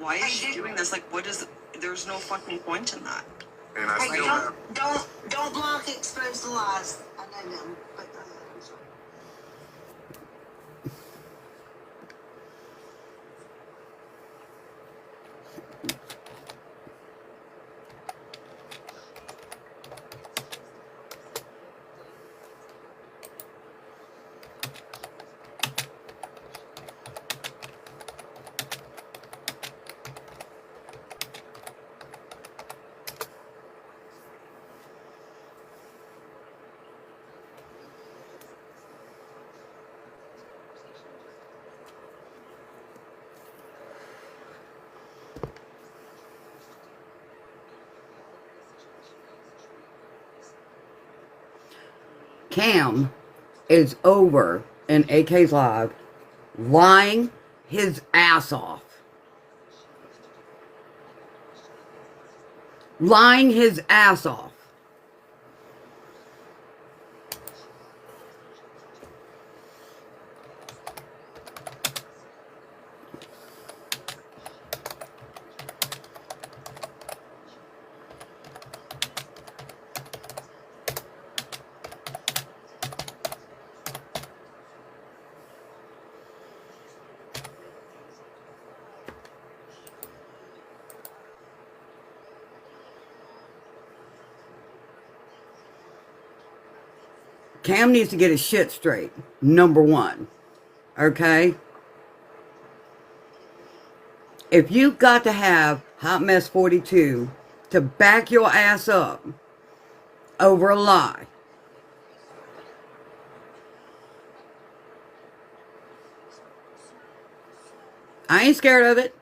why is she doing this? Like, what is? There's no fucking point in that. And I still have. Don't block, expose the lies. I know them, but I'm sorry. Cam is over in AK's live lying his ass off. Lying his ass off. Cam needs to get his shit straight. Number one. Okay? If you've got to have Hot Mess 42 to back your ass up over a lie, I ain't scared of it.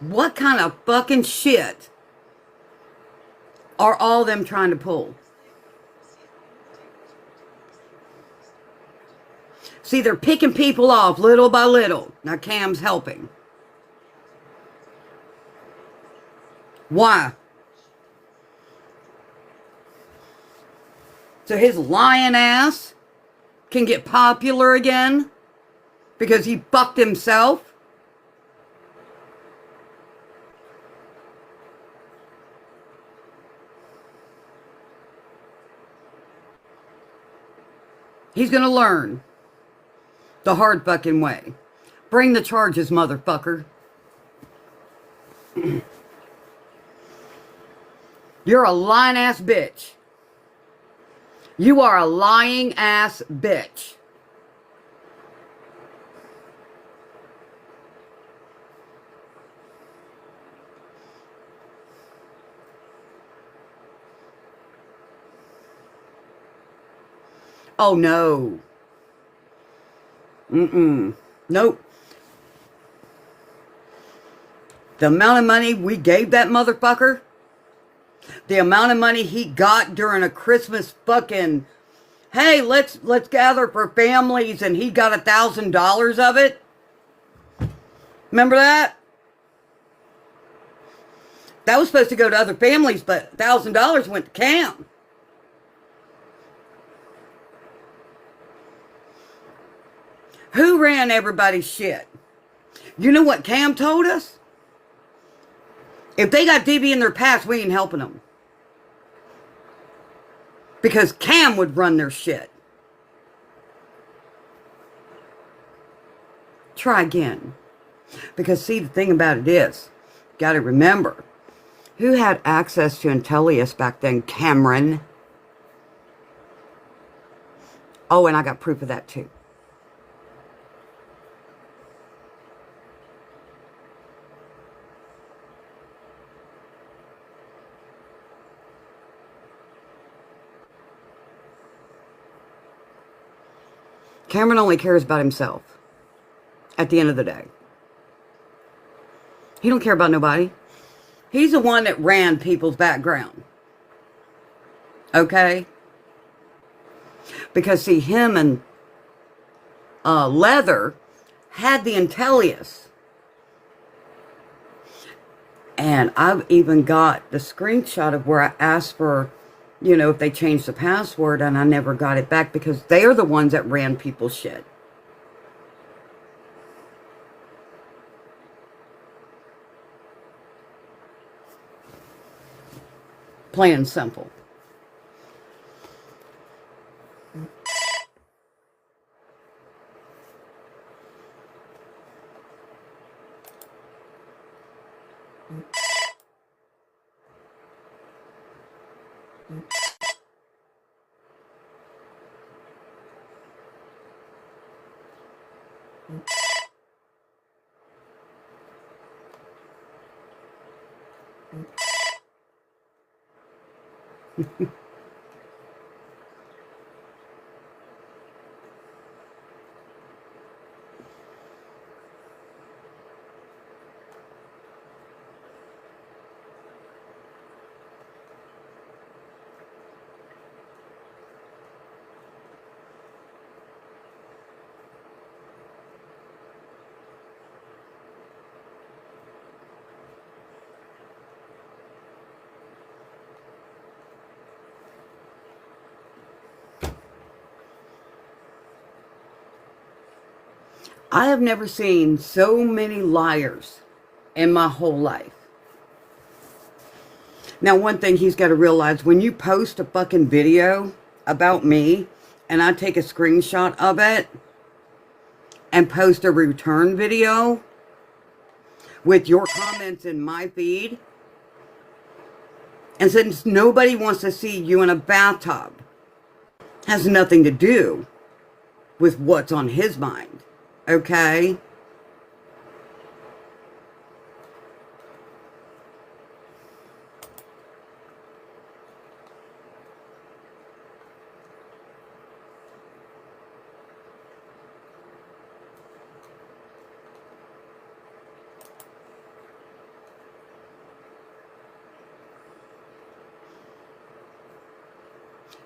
What kind of fucking shit are all them trying to pull? See, they're picking people off little by little. Now Cam's helping. Why? So his lying ass can get popular again because he fucked himself? He's gonna learn the hard fucking way. Bring the charges, motherfucker. You're a lying ass bitch. You are a lying ass bitch. Oh, no. Nope. The amount of money we gave that motherfucker, the amount of money he got during a Christmas fucking, hey, let's gather for families, and he got $1,000 of it. Remember that? That was supposed to go to other families, but $1,000 went to Cam. Who ran everybody's shit? You know what Cam told us? If they got DV in their past, we ain't helping them. Because Cam would run their shit. Try again. Because see, the thing about it is, you got to remember, who had access to Intellius back then? Cameron. Oh, and I got proof of that too. Cameron only cares about himself at the end of the day. He don't care about nobody. He's the one that ran people's background. Okay? Because see, him and Leather had the Intellius. And I've even got the screenshot of where I asked for, you know, if they changed the password, and I never got it back because they are the ones that ran people's shit. Plain and simple. I have never seen so many liars in my whole life. Now, one thing he's got to realize, when you post a fucking video about me and I take a screenshot of it and post a return video with your comments in my feed, and since nobody wants to see you in a bathtub, has nothing to do with what's on his mind. Okay?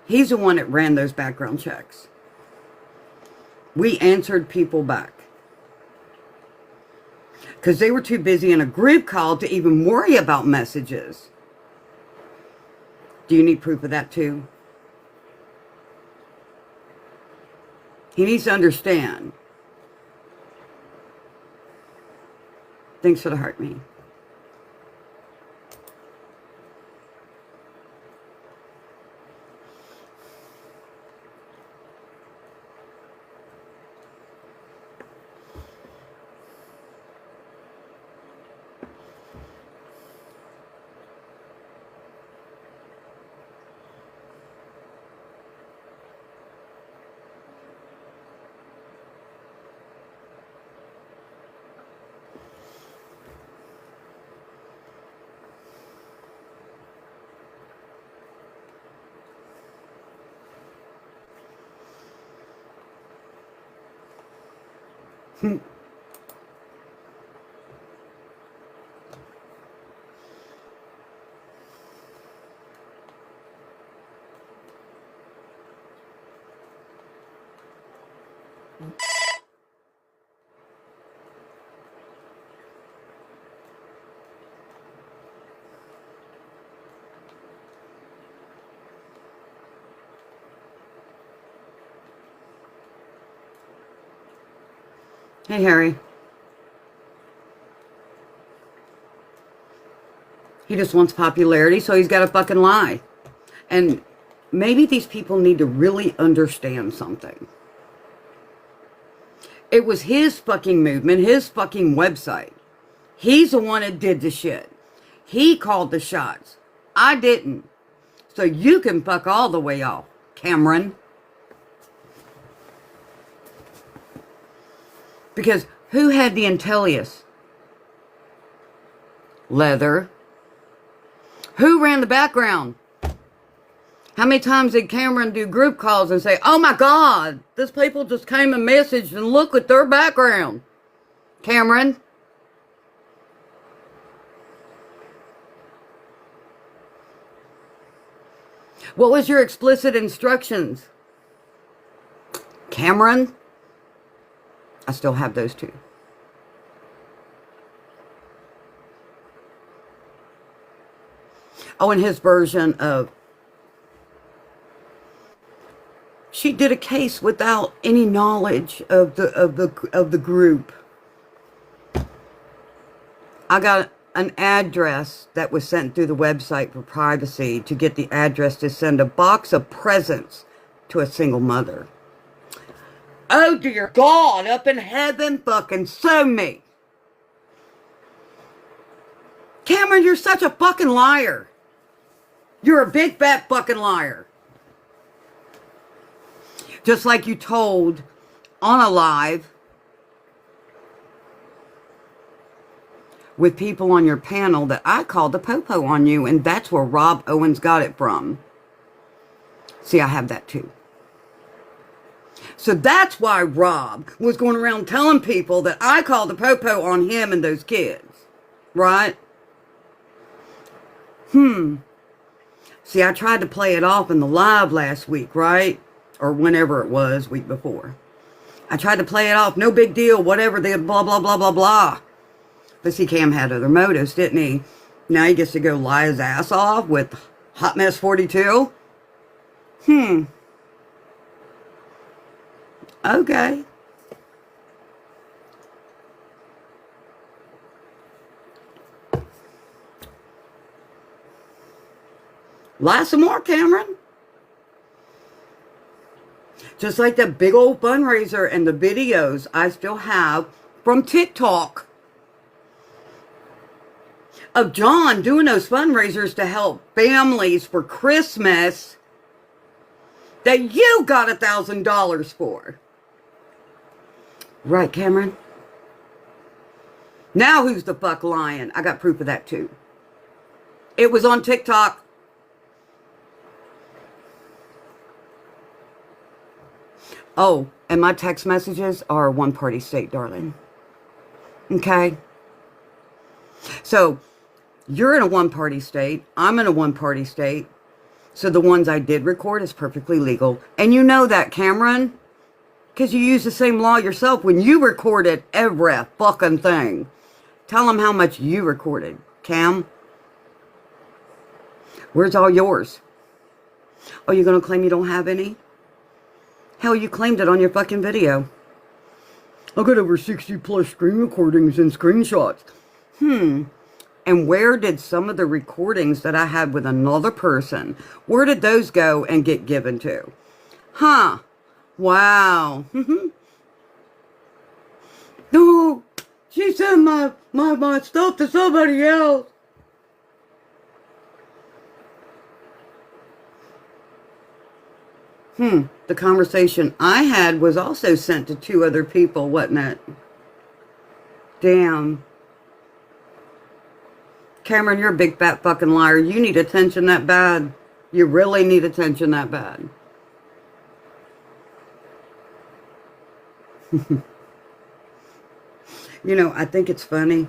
He's the one that ran those background checks. We answered people back because they were too busy in a group call to even worry about messages. Do you need proof of that too? He needs to understand. Thanks for the heart, me. Hey, Harry. He just wants popularity, so he's got to fucking lie. And maybe these people need to really understand something. It was his fucking movement, his fucking website. He's the one that did the shit. He called the shots. I didn't. So you can fuck all the way off, Cameron. Because who had the Intellius? Leather. Who ran the background? How many times did Cameron do group calls and say, oh my God, this people just came and messaged and look at their background? Cameron? What was your explicit instructions? Cameron? I still have those two. Oh, and his version of, she did a case without any knowledge of the group. I got an address that was sent through the website for privacy to get the address to send a box of presents to a single mother. Oh dear God, up in heaven, fucking sue me. Cameron, you're such a fucking liar. You're a big fat fucking liar. Just like you told on a live with people on your panel that I called the popo on you, and that's where Rob Owens got it from. See, I have that too. So that's why Rob was going around telling people that I called the popo on him and those kids. Right? See, I tried to play it off in the live last week, right? Or whenever it was, week before. I tried to play it off, no big deal, whatever, they blah, blah, blah, blah, blah. But see, Cam had other motives, didn't he? Now he gets to go lie his ass off with Hot Mess 42? Okay. Lie some more, Cameron. Just like that big old fundraiser and the videos I still have from TikTok of John doing those fundraisers to help families for Christmas that you got $1,000 for. Right, Cameron? Now who's the fuck lying? I got proof of that too. It was on TikTok. Oh, and my text messages are a one-party state, darling. Okay? So, you're in a one-party state. I'm in a one-party state. So the ones I did record is perfectly legal. And you know that, Cameron. Because you use the same law yourself when you recorded every fucking thing. Tell them how much you recorded, Cam. Where's all yours? Oh, you going to claim you don't have any? Hell, you claimed it on your fucking video. I got over 60 plus screen recordings and screenshots. And where did some of the recordings that I had with another person, where did those go and get given to? Huh. Wow. No, she sent my stuff to somebody else. The conversation I had was also sent to 2 other people, wasn't it? Damn. Cameron, you're a big fat fucking liar. You need attention that bad. You really need attention that bad. You know, I think it's funny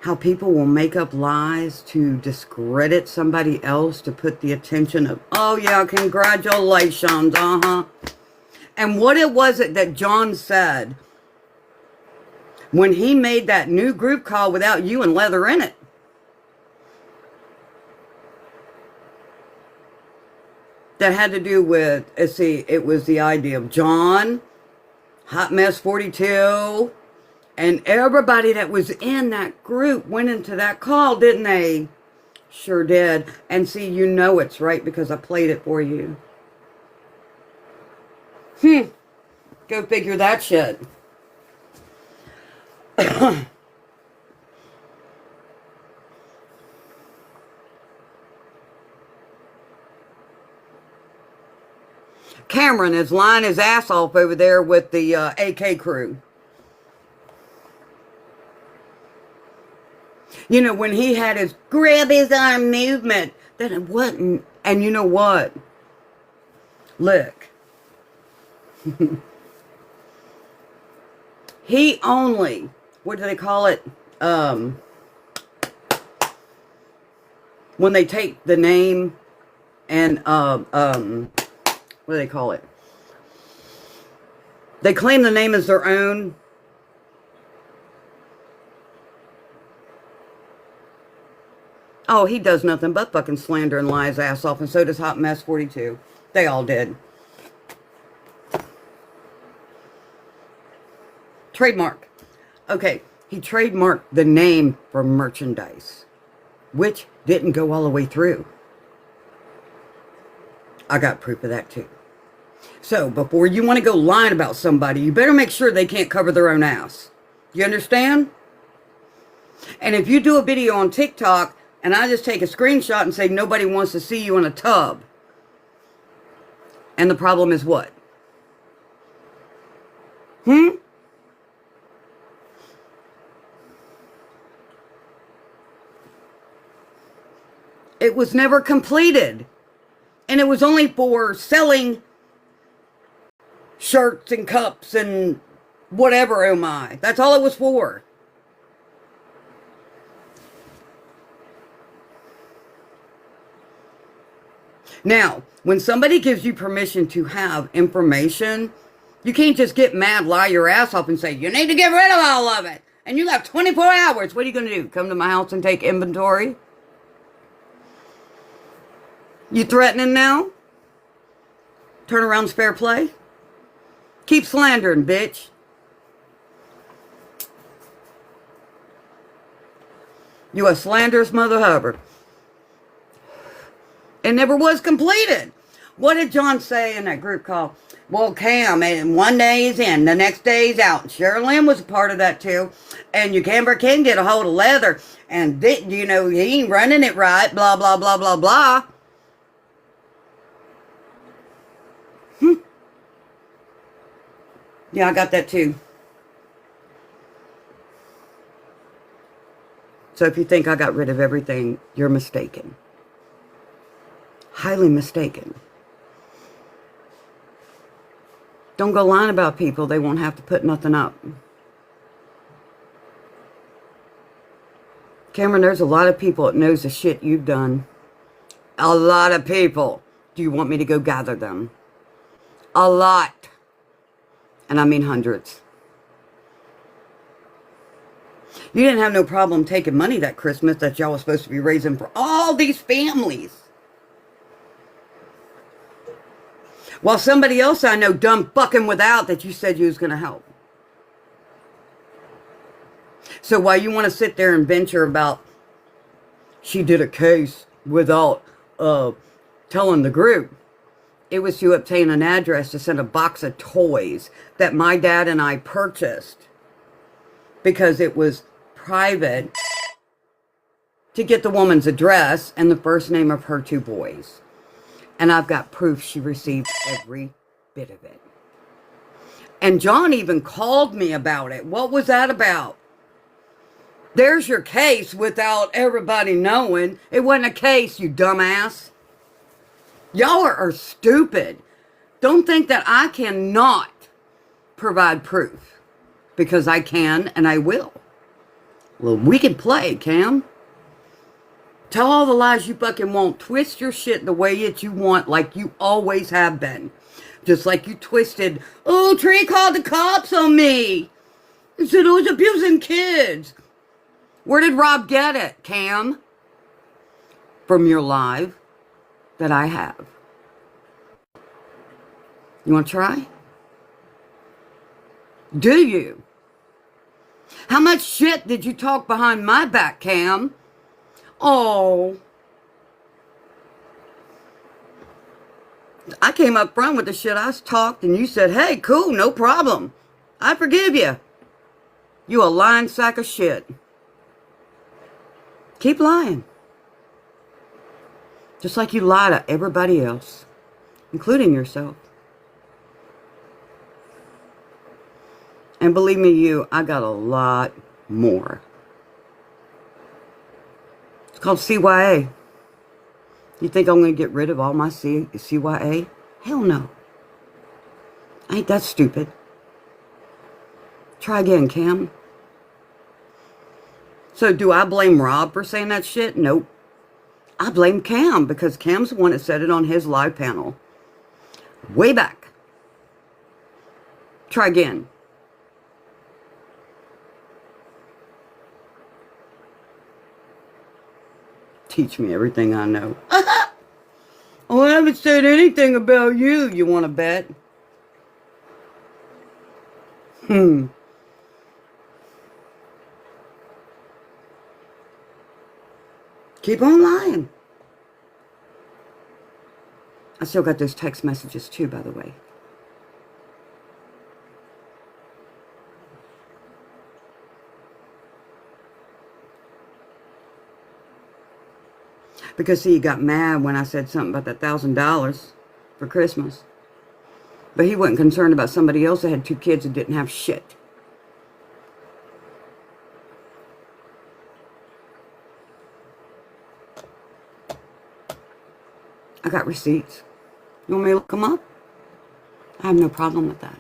how people will make up lies to discredit somebody else to put the attention of, oh yeah, congratulations, And what it was it that John said when he made that new group call without you and Leather in it? That had to do with, let's see, it was the idea of John, Hot Mess 42, and everybody that was in that group went into that call, didn't they? Sure did. And see, you know it's right because I played it for you. Go figure that shit. Cameron is lying his ass off over there with the AK crew. You know, when he had his grab his arm movement, then it wasn't. And you know what? Look. He only, what do they call it? When they take the name and, what do they call it? They claim the name as their own. Oh, he does nothing but fucking slander and lie his ass off, and so does Hot Mess 42. They all did. Trademark. Okay, he trademarked the name for merchandise, which didn't go all the way through. I got proof of that too. So, before you want to go lying about somebody, you better make sure they can't cover their own ass. You understand? And if you do a video on TikTok, and I just take a screenshot and say nobody wants to see you in a tub, and the problem is what? It was never completed. And it was only for selling shirts and cups and whatever, oh my. That's all it was for. Now, when somebody gives you permission to have information, you can't just get mad, lie your ass off and say, you need to get rid of all of it. And you have 24 hours. What are you going to do? Come to my house and take inventory? You threatening now? Turn around's fair play? Keep slandering, bitch. You a slanderous mother hubber. It never was completed. What did John say in that group call? Well, Cam, and one day he's in, the next day he's out. Cheryl Lynn was a part of that too. And you can get a hold of leather. And, you know, he ain't running it right. Blah, blah, blah, blah, blah. Yeah, I got that too. So if you think I got rid of everything, you're mistaken. Highly mistaken. Don't go lying about people. They won't have to put nothing up. Cameron, there's a lot of people that knows the shit you've done. A lot of people. Do you want me to go gather them? A lot. And I mean hundreds. You didn't have no problem taking money that Christmas that y'all was supposed to be raising for all these families. While somebody else I know done fucking without that you said you was going to help. So while you want to sit there and venture about she did a case without telling the group, it was to obtain an address to send a box of toys that my dad and I purchased because it was private to get the woman's address and the first name of her 2 boys. And I've got proof she received every bit of it. And John even called me about it. What was that about? There's your case without everybody knowing. It wasn't a case, you dumbass. Y'all are stupid. Don't think that I cannot provide proof. Because I can and I will. Well, we can play, Cam. Tell all the lies you fucking want. Twist your shit the way that you want, like you always have been. Just like you twisted, oh, Tree called the cops on me. He said I was abusing kids. Where did Rob get it, Cam? From your live that I have. You want to try? Do you? How much shit did you talk behind my back, Cam? Oh. I came up front with the shit I talked and you said, hey, cool, no problem. I forgive you. You a lying sack of shit. Keep lying. Just like you lie to everybody else, including yourself. And believe me, I got a lot more. It's called CYA. You think I'm going to get rid of all my CYA? Hell no. Ain't that stupid. Try again, Cam. So do I blame Rob for saying that shit? Nope. I blame Cam because Cam's the one that said it on his live panel. Way back. Try again. Teach me everything I know. Oh, I haven't said anything about you. You want to bet? Keep on lying. I still got those text messages too, by the way. Because, see, he got mad when I said something about that $1,000 for Christmas. But he wasn't concerned about somebody else that had 2 kids that didn't have shit. I got receipts. You want me to look them up? I have no problem with that.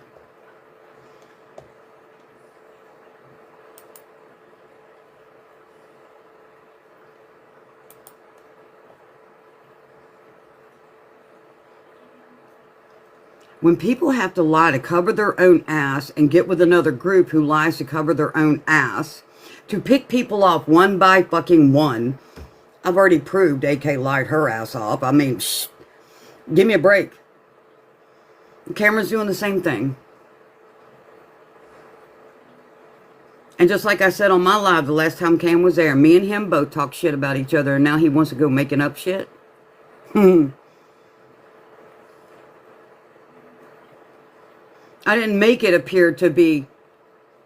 When people have to lie to cover their own ass and get with another group who lies to cover their own ass, to pick people off one by fucking one, I've already proved AK lied her ass off. I mean, give me a break. Cameron's doing the same thing. And just like I said on my live the last time Cam was there, me and him both talk shit about each other, and now he wants to go making up shit. I didn't make it appear to be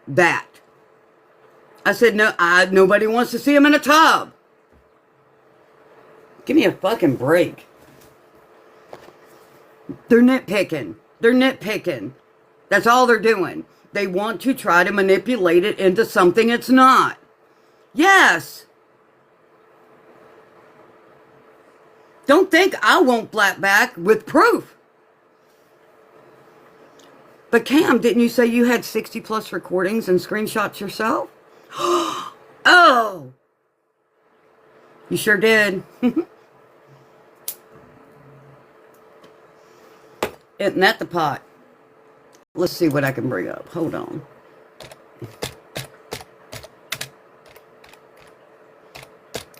that. I said, no, nobody wants to see him in a tub. Give me a fucking break. They're nitpicking. They're nitpicking. That's all they're doing. They want to try to manipulate it into something it's not. Yes. Don't think I won't flat back with proof. But Cam, didn't you say you had 60 plus recordings and screenshots yourself? Oh! You sure did. Isn't that the pot? Let's see what I can bring up. Hold on.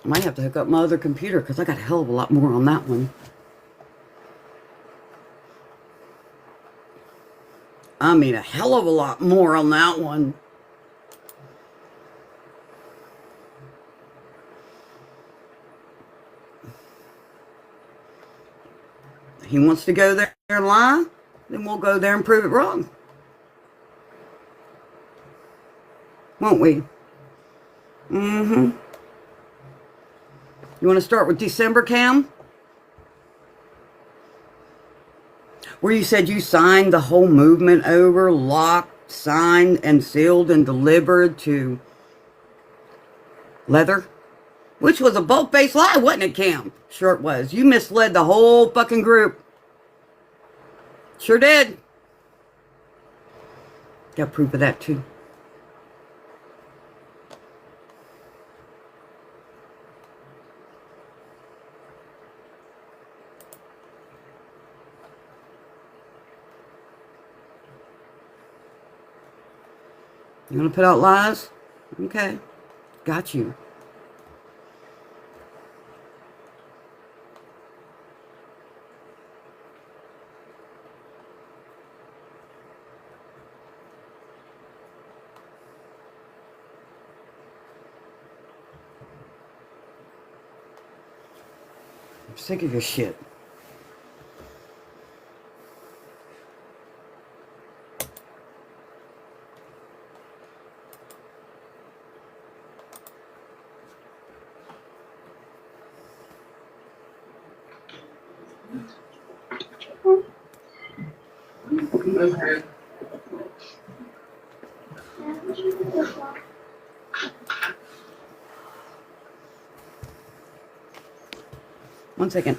I might have to hook up my other computer because I got a hell of a lot more on that one. I mean, a hell of a lot more on that one. He wants to go there and lie, then we'll go there and prove it wrong. Won't we? Mm-hmm. You want to start with December, Cam? Where you said you signed the whole movement over, locked, signed, and sealed and delivered to Leather? Which was a bold-faced lie, wasn't it, Cam? Sure it was. You misled the whole fucking group. Sure did. Got proof of that, too. You want to put out lies? Okay. Got you. I'm sick of your shit. One second.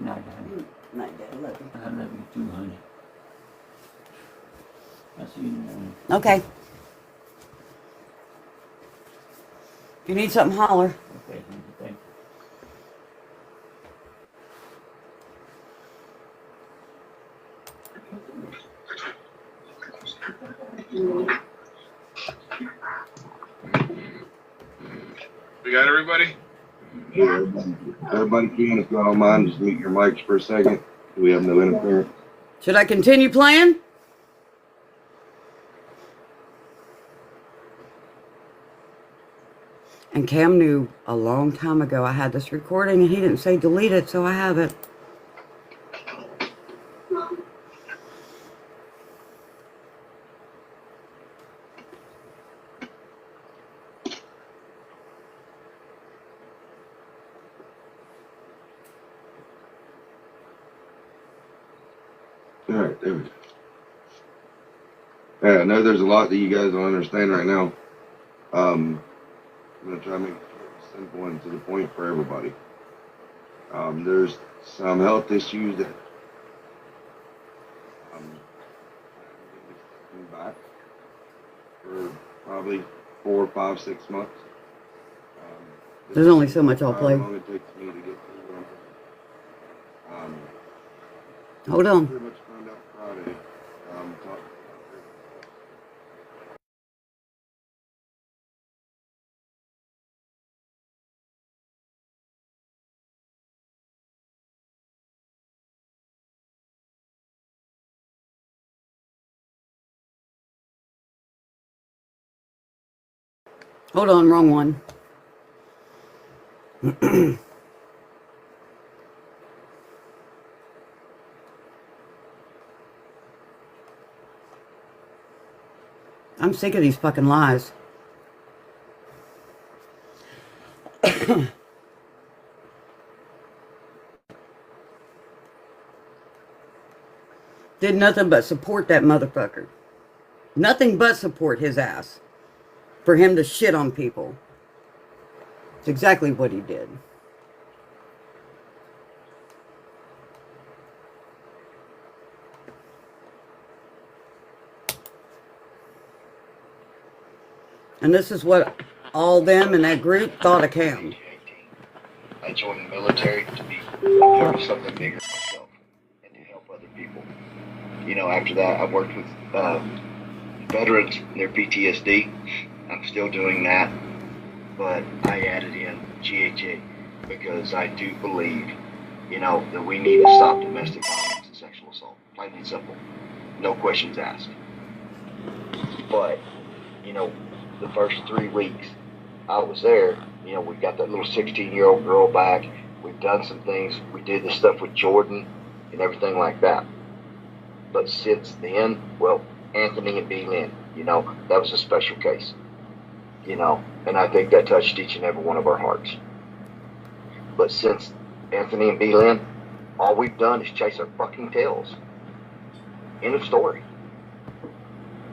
Night, honey. Night, Dad. Love you. I love you too, honey. I'll see you in the morning. Okay. If you need something, holler. Okay, honey. Thank you. We got everybody? Yeah, everybody can, if y'all don't mind, just mute your mics for a second. We have no interference. Should I continue playing? And Cam knew a long time ago I had this recording and he didn't say delete it, so I have it. All right, there we go. Yeah, I know there's a lot that you guys don't understand right now. I'm going to try to make it simple and to the point for everybody. There's some health issues that been back for probably 4, 5, 6 months. There's only so much I'll play. How long it takes me to get through what I'm doing. Hold on. Pretty much found out Friday. Hold on, wrong one. I'm sick of these fucking lies. Did nothing but support that motherfucker. Nothing but support his ass. For him to shit on people. It's exactly what he did. And this is what all them in that group thought of Cam. I joined the military to be part of something bigger than myself and to help other people. You know, after that, I worked with veterans and their PTSD. I'm still doing that, but I added in GHA because I do believe, you know, that we need to stop domestic violence and sexual assault. Plain and simple. No questions asked. But, you know, the first 3 weeks I was there, you know, we got that little 16-year-old girl back. We've done some things. We did the stuff with Jordan and everything like that. But since then, well, Anthony and B. Lynn, you know, that was a special case. You know, and I think that touched each and every one of our hearts. But since Anthony and B. Lynn, all we've done is chase our fucking tails. End of story.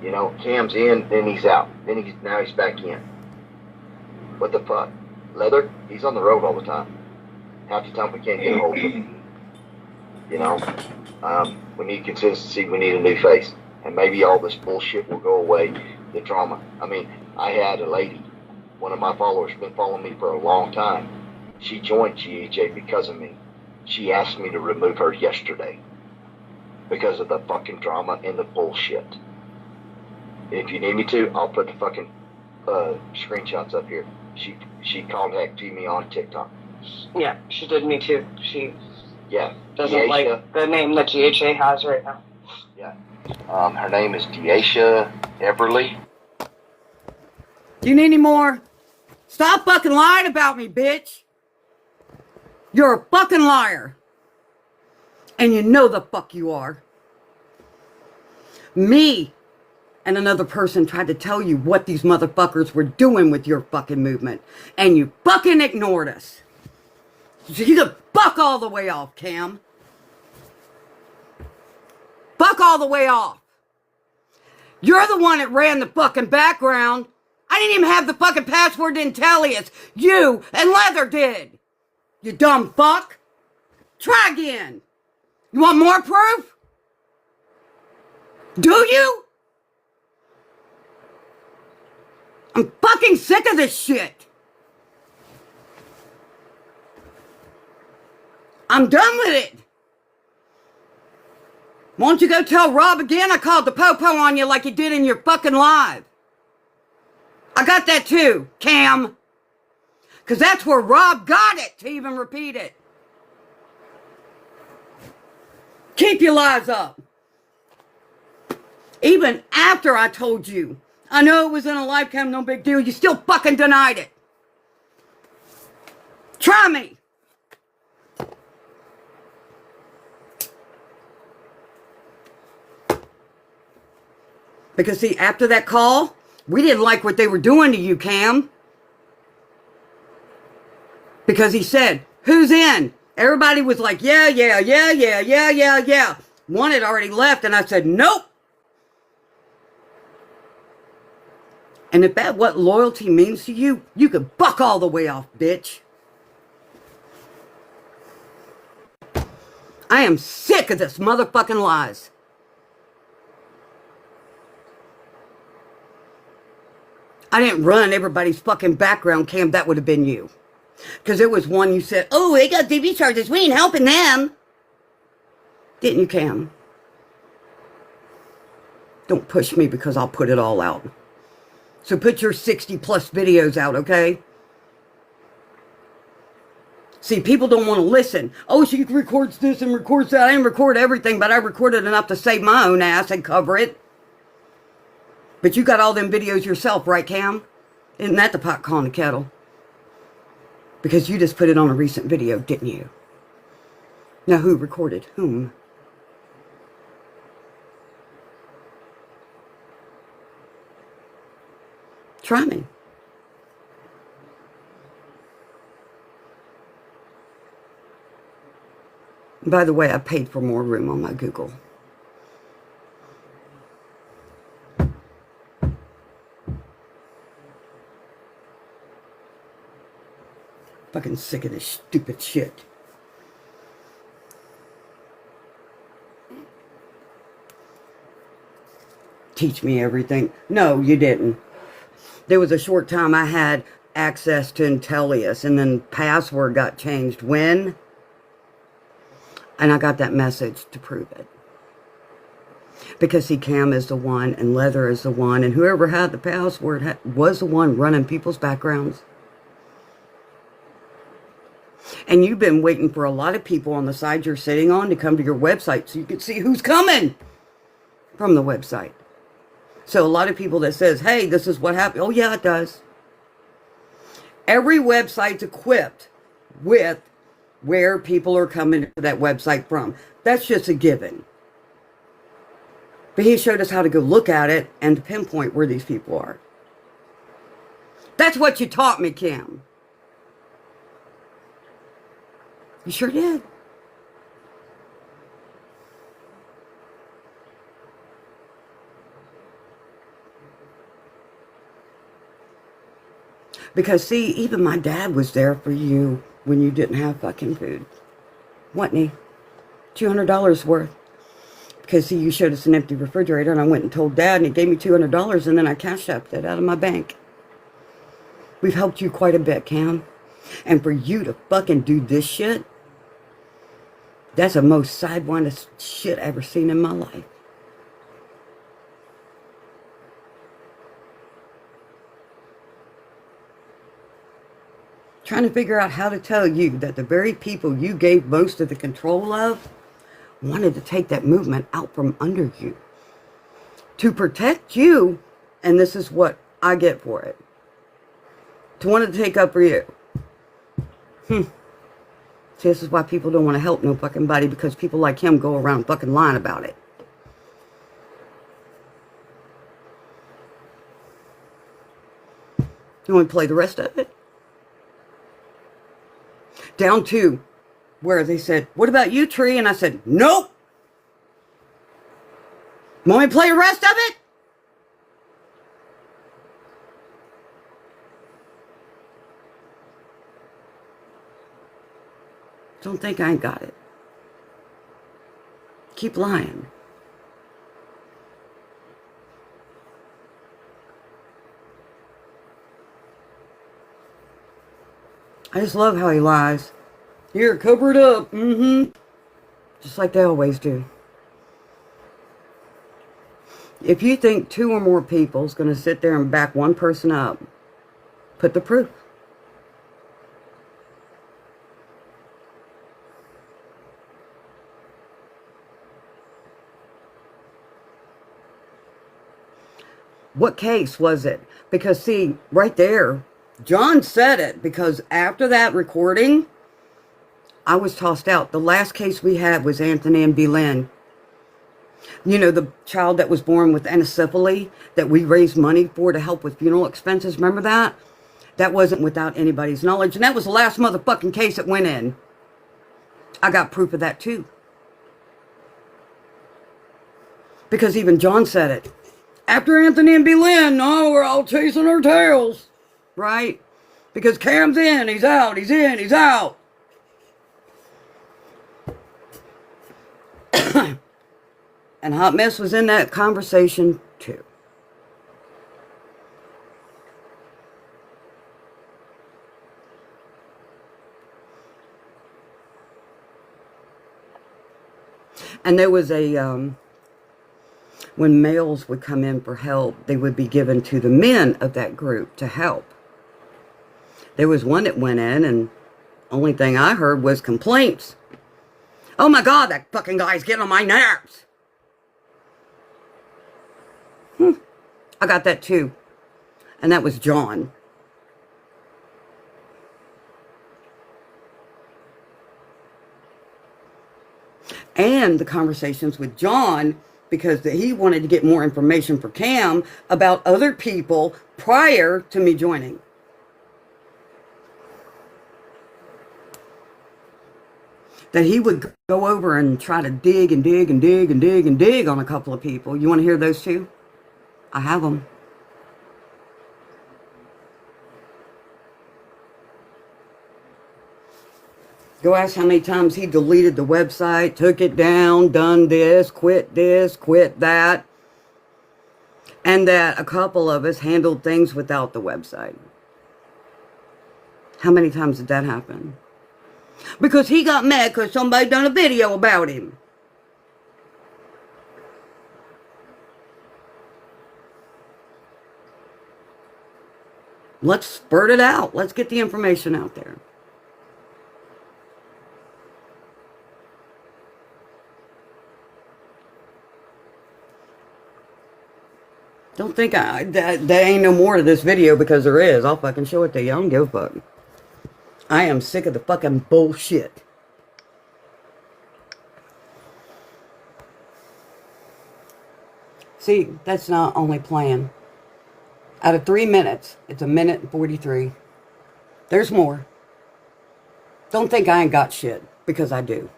You know, Cam's in, then he's out. Now he's back in. What the fuck? Leather, he's on the road all the time. Half the time we can't get a hold of him. You know, we need consistency, we need a new face. And maybe all this bullshit will go away, the drama. I mean, I had a lady, one of my followers, been following me for a long time. She joined GHA because of me. She asked me to remove her yesterday because of the fucking drama and the bullshit. If you need me to, I'll put the fucking screenshots up here. She contacted me on TikTok. Yeah, she did me too. She doesn't Deasia, like the name that GHA has right now. Yeah. Her name is Deasia Everly. Do you need any more? Stop fucking lying about me, bitch. You're a fucking liar. And you know the fuck you are. Me and another person tried to tell you what these motherfuckers were doing with your fucking movement. And you fucking ignored us. So you can fuck all the way off, Cam. Fuck all the way off. You're the one that ran the fucking background. I didn't even have the fucking password to Intellius. You and Leather did. You dumb fuck. Try again. You want more proof? Do you? I'm fucking sick of this shit. I'm done with it. Won't you go tell Rob again I called the po-po on you like you did in your fucking live? I got that too, Cam. Because that's where Rob got it to even repeat it. Keep your lies up. Even after I told you, I know it was in a live cam, no big deal, you still fucking denied it. Try me. Because see, after that call, we didn't like what they were doing to you, Cam. Because he said, who's in? Everybody was like, yeah. One had already left, and I said, nope. And if that's what loyalty means to you, you can buck all the way off, bitch. I am sick of this motherfucking lies. I didn't run everybody's fucking background, Cam. That would have been you. Because there was one you said, oh, they got DV charges. We ain't helping them. Didn't you, Cam? Don't push me because I'll put it all out. So put your 60 plus videos out, okay? See, people don't want to listen. Oh, she records this and records that. I didn't record everything, but I recorded enough to save my own ass and cover it. But you got all them videos yourself, right, Cam? Isn't that the pot calling the kettle? Because you just put it on a recent video, didn't you? Now, who recorded whom? Try me. By the way, I paid for more room on my Google. Fucking sick of this stupid shit. Teach me everything. No, you didn't. There was a short time I had access to Intellius, and then password got changed. When? And I got that message to prove it. Because see, Cam is the one, and Leather is the one, and whoever had the password was the one running people's backgrounds. And you've been waiting for a lot of people on the side you're sitting on to come to your website so you can see who's coming from the website. So a lot of people that says, hey, this is what happened. Oh, yeah, it does. Every website's equipped with where people are coming to that website from. That's just a given. But he showed us how to go look at it and to pinpoint where these people are. That's what you taught me, Kim. You sure did. Because, see, even my dad was there for you when you didn't have fucking food. Wasn't he? $200 worth. Because, see, you showed us an empty refrigerator, and I went and told Dad, and he gave me $200, and then I cashed out that out of my bank. We've helped you quite a bit, Cam. And for you to fucking do this shit, that's the most sidewinded shit I've ever seen in my life. Trying to figure out how to tell you that the very people you gave most of the control of wanted to take that movement out from under you. To protect you, and this is what I get for it. To want to take up for you. See, this is why people don't want to help no fucking body, because people like him go around fucking lying about it. You want to play the rest of it? Down to where they said, what about you, Tree? And I said, nope. Want me to play the rest of it? Don't think I ain't got it. Keep lying. I just love how he lies. Here, cover it up. Just like they always do. If you think 2 or more people is going to sit there and back one person up, put the proof. What case was it? Because see, right there, John said it, because after that recording, I was tossed out. The last case we had was Anthony and Belen. You know, the child that was born with anencephaly that we raised money for to help with funeral expenses. Remember that? That wasn't without anybody's knowledge. And that was the last motherfucking case that went in. I got proof of that too. Because even John said it. After Anthony and Belen, no, we're all chasing our tails. Right? Because Cam's in, he's out, he's in, he's out. And Hot Mess was in that conversation too. And there was a, when males would come in for help, they would be given to the men of that group to help. There was one that went in, and only thing I heard was complaints. Oh my God, that fucking guy's getting on my nerves. I got that too. And that was John. And the conversations with John, because he wanted to get more information for Cam about other people prior to me joining. That he would go over and try to dig and dig and dig and dig and dig on a couple of people. You want to hear those too? I have them. Go ask how many times he deleted the website, took it down, done this, quit that. And that a couple of us handled things without the website. How many times did that happen? Because he got mad because somebody done a video about him. Let's spurt it out. Let's get the information out there. Don't think that ain't no more to this video, because there is. I'll fucking show it to you. I don't give a fuck. I am sick of the fucking bullshit. See, that's not only playing. Out of 3 minutes, it's 1 minute and 43. There's more. Don't think I ain't got shit, because I do.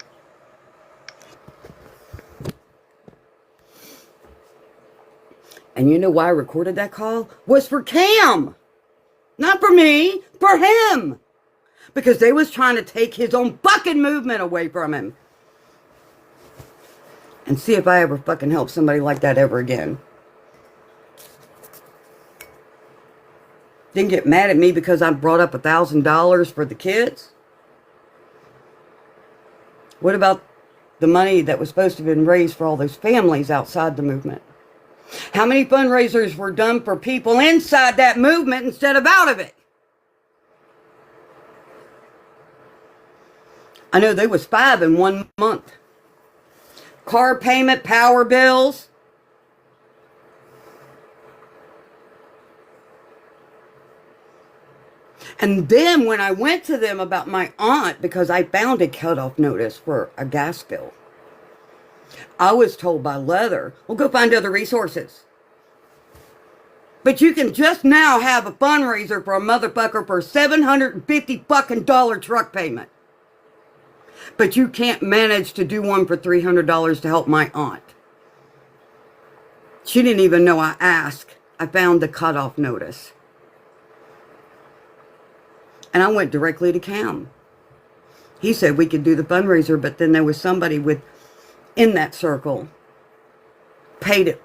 And you know why I recorded that call? Was for Cam. Not for me, for him. Because they was trying to take his own fucking movement away from him. And see if I ever fucking help somebody like that ever again. Didn't get mad at me because I brought up $1,000 for the kids. What about the money that was supposed to have been raised for all those families outside the movement? How many fundraisers were done for people inside that movement instead of out of it? I know there was 5 in 1 month. Car payment, power bills. And then when I went to them about my aunt, because I found a cutoff notice for a gas bill, I was told by Leather, well, go find other resources. But you can just now have a fundraiser for a motherfucker for $750 fucking truck payment. But you can't manage to do one for $300 to help my aunt. She didn't even know I asked. I found the cutoff notice. And I went directly to Cam. He said we could do the fundraiser, but then there was somebody in that circle paid it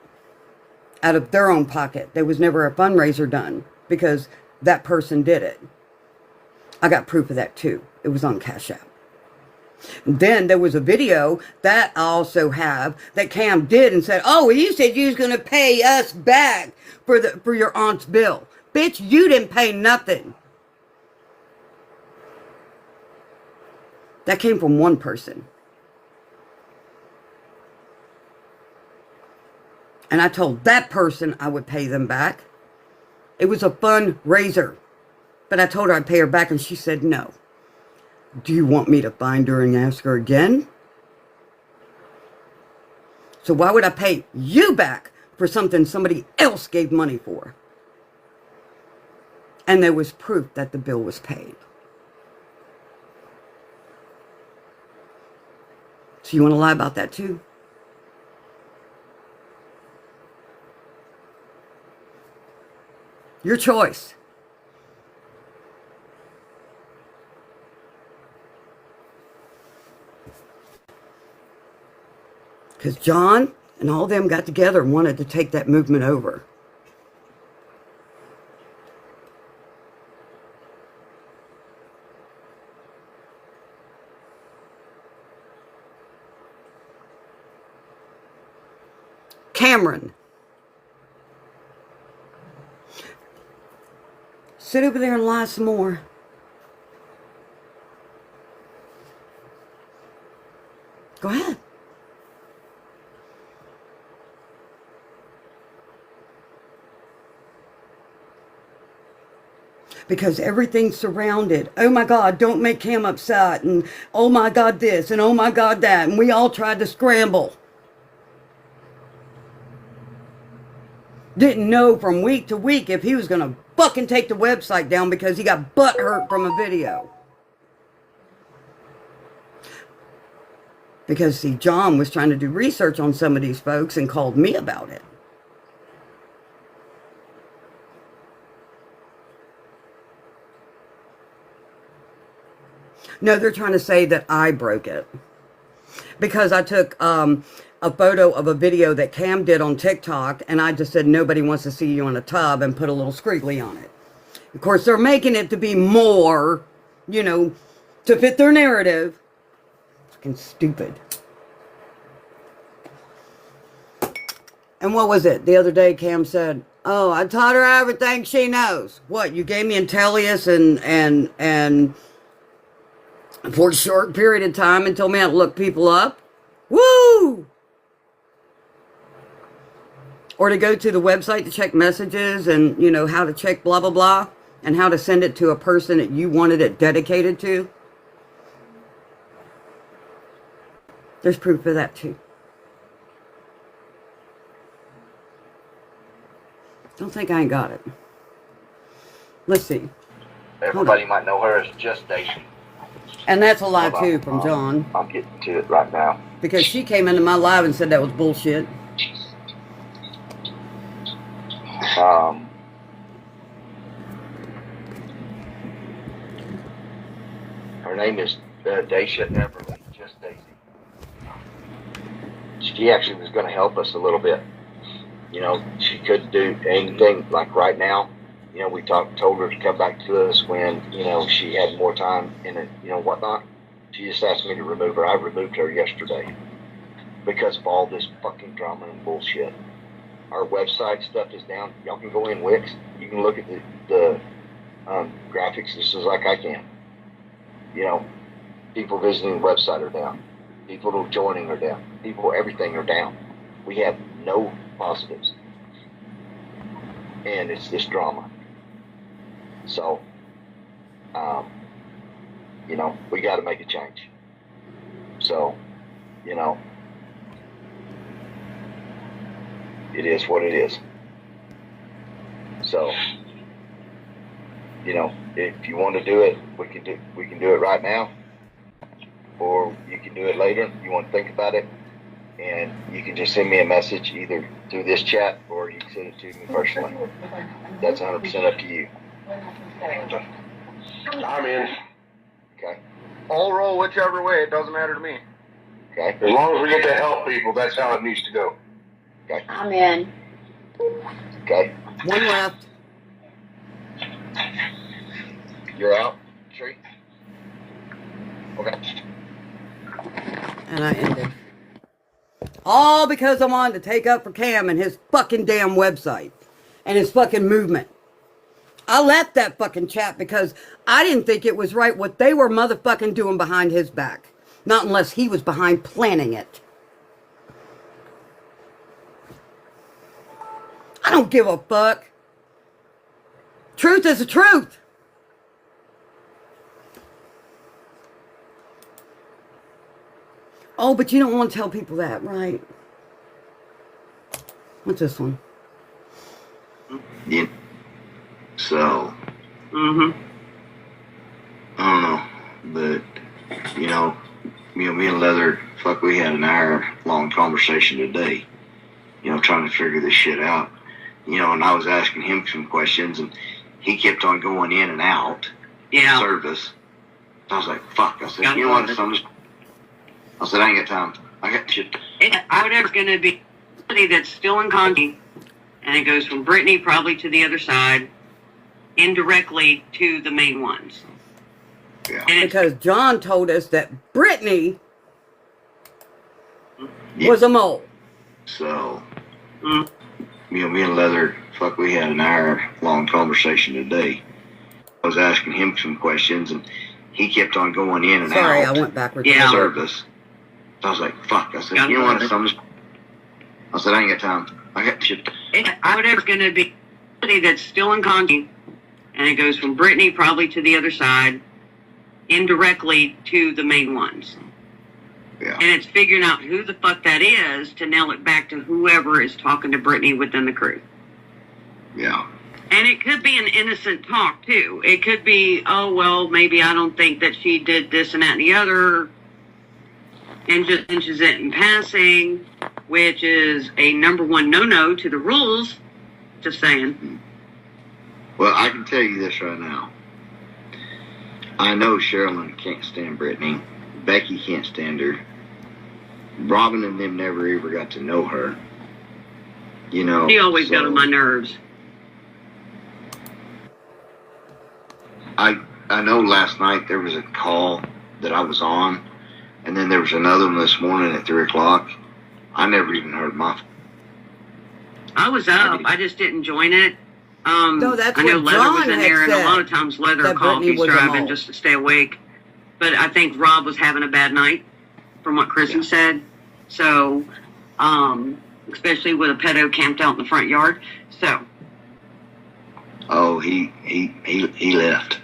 out of their own pocket. There was never a fundraiser done because that person did it. I got proof of that too. It was on Cash App. Then there was a video that I also have that Cam did and said, oh, you said you was going to pay us back for your aunt's bill. Bitch, you didn't pay nothing. That came from one person. And I told that person I would pay them back. It was a fundraiser. But I told her I'd pay her back, and she said no. Do you want me to find her and ask her again? So why would I pay you back for something somebody else gave money for? And there was proof that the bill was paid. So you want to lie about that too? Your choice. Because John and all them got together and wanted to take that movement over. Cameron. Sit over there and lie some more. Go ahead. Because everything's surrounded. Oh my God, don't make Cam upset. And oh my God this. And oh my God that. And we all tried to scramble. Didn't know from week to week if he was going to fucking take the website down because he got butt hurt from a video. Because, see, John was trying to do research on some of these folks and called me about it. No, they're trying to say that I broke it. Because I took a photo of a video that Cam did on TikTok, and I just said, nobody wants to see you in a tub, and put a little squiggly on it. Of course, they're making it to be more, you know, to fit their narrative. Fucking stupid. And what was it? The other day, Cam said, oh, I taught her everything she knows. What, you gave me Intellius and for a short period of time and told me how to look people up? Woo! Or to go to the website to check messages and, you know, how to check blah, blah, blah. And how to send it to a person that you wanted it dedicated to. There's proof of that too. Don't think I ain't got it. Let's see. Everybody might know her as Just Daisy. And that's a lie too from John. I'm getting to it right now. Because she came into my live and said that was bullshit. Her name is Daisha Everly, Just Daisy. She actually was going to help us a little bit. You know, she couldn't do anything like right now. You know, we told her to come back to us when, you know, she had more time in it, you know, whatnot. She just asked me to remove her. I removed her yesterday because of all this fucking drama and bullshit. Our website stuff is down. Y'all can go in Wix. You can look at the graphics just as like I can. You know, people visiting the website are down. People joining are down. People, everything are down. We have no positives. And it's this drama. So, you know, we got to make a change. So, you know, it is what it is. So, you know, if you want to do it, we can do it right now, or you can do it later. You want to think about it, and you can just send me a message either through this chat or you can send it to me personally. That's 100% up to you. I'm in. Okay. I'll roll whichever way. It doesn't matter to me. Okay. As long as we get to help people, that's how it needs to go. Okay. I'm in. Okay. One left. You're out, Tree? Okay. And I ended. All because I wanted to take up for Cam and his fucking damn website. And his fucking movement. I left that fucking chat because I didn't think it was right what they were motherfucking doing behind his back. Not unless he was behind planning it. I don't give a fuck. Truth is the truth. Oh, but you don't want to tell people that, right? What's this one? Yeah. So, Mm-hmm. I don't know, but me and Leather, fuck, we had an hour-long conversation today. Trying to figure this shit out. And I was asking him some questions, and he kept on going in and out. Yeah. Service. I was like, fuck. I said, you know what? I said, I ain't got time. I got shit. Whatever's going to be somebody that's still in contact, and it goes from Brittany probably to the other side, indirectly to the main ones. Yeah. And it's, Because John told us that Brittany Yeah. was a mole. So, mm, me and Leather, fuck, we had an hour-long conversation today. I was asking him some questions, and he kept on going in and Sorry, out. I went backwards. Yeah. Service. I was like, fuck. I said, you know what? I said, I ain't got time. I got shit. whatever's going to be somebody that's still in contact, and it goes from Brittany probably to the other side, indirectly to the main ones. Yeah. And it's figuring out who the fuck that is to nail it back to whoever is talking to Brittany within the crew. Yeah. And it could be an innocent talk, too. It could be, oh, well, maybe I don't think that she did this and that and the other, and just mentions it in passing, which is a number one no-no to the rules. Just saying. Well, I can tell you this right now. I know Sherilyn can't stand Brittany. Becky can't stand her. Robin and them never ever got to know her. She always got on my nerves. I know last night there was a call that I was on, and then there was another one this morning at 3 o'clock. I never even heard my... I was up. I just didn't join it. No, that's I know what Leather John was in had there, and a said, lot of times Leather that called Brittany me was a driving mole. just to stay awake. But I think Rob was having a bad night, from what Chrissy said. So, especially with a pedo camped out in the front yard. So, Oh, he left.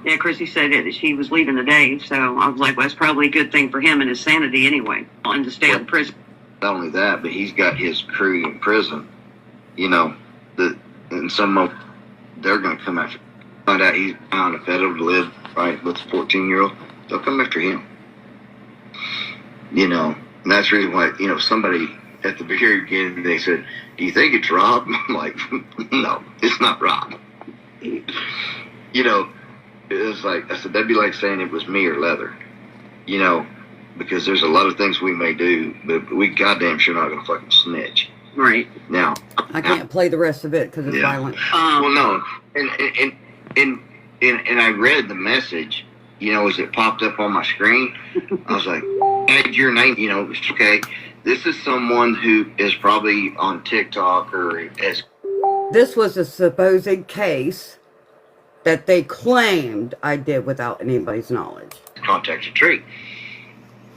yeah, Chrissy said that she was leaving today. So I was like, well, that's probably a good thing for him and his sanity anyway, and to stay out of prison. Not only that, but he's got his crew in prison. And some of they're going to come after. Find out he's on a federal to live right with a 14-year-old. They'll come after him. And that's the reason why somebody at the very beginning they said, "Do you think it's Rob?" I'm like, "No, it's not Rob." It was like I said, that'd be like saying it was me or Leather. Because there's a lot of things we may do, but we goddamn sure not going to fucking snitch. Right. Now, I can't play the rest of it because it's violent. well, no, and I read the message, as it popped up on my screen. I was like, "Add your name," it's okay. This is someone who is probably on TikTok or has This was a supposed case that they claimed I did without anybody's knowledge. contacted Tree.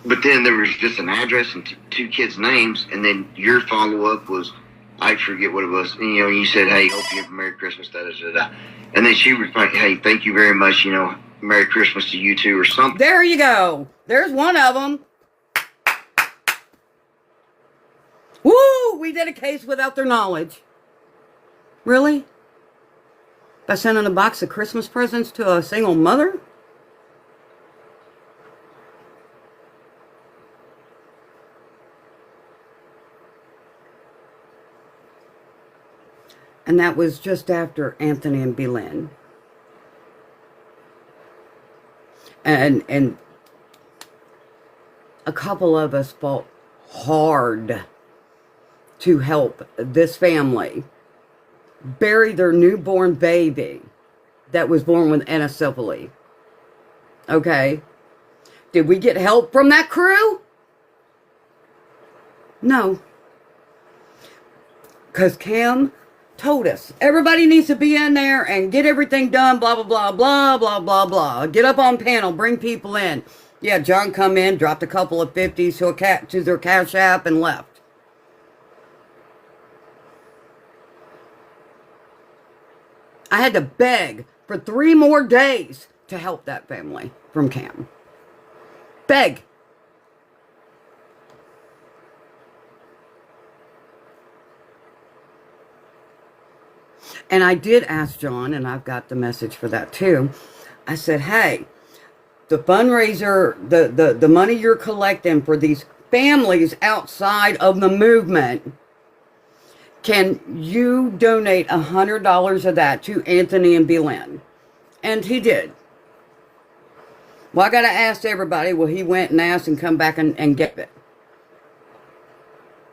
But then there was just an address and two kids' names, and then your follow-up was, I forget what it was, and, you said, "Hey, hope you have a Merry Christmas, da-da-da-da." And then she was like, "Hey, thank you very much, Merry Christmas to you too," or something. There you go. There's one of them. Woo! We did a case without their knowledge. Really? By sending a box of Christmas presents to a single mother? And that was just after Anthony and Belen. And a couple of us fought hard to help this family bury their newborn baby that was born with anencephaly. Okay? Did we get help from that crew? No. Because Cam told us everybody needs to be in there and get everything done, blah, blah, blah, blah, blah, blah, blah. Get up on panel, bring people in. Yeah, John come in, dropped a couple of 50s to their Cash App and left. I had to beg for 3 more days to help that family from Cam. Beg. And I did ask John, and I've got the message for that too. I said, hey, the fundraiser, the money you're collecting for these families outside of the movement, can you donate $100 of that to Anthony and Belen? And he did. Well, I got to ask everybody. Well, he went and asked and come back and get it.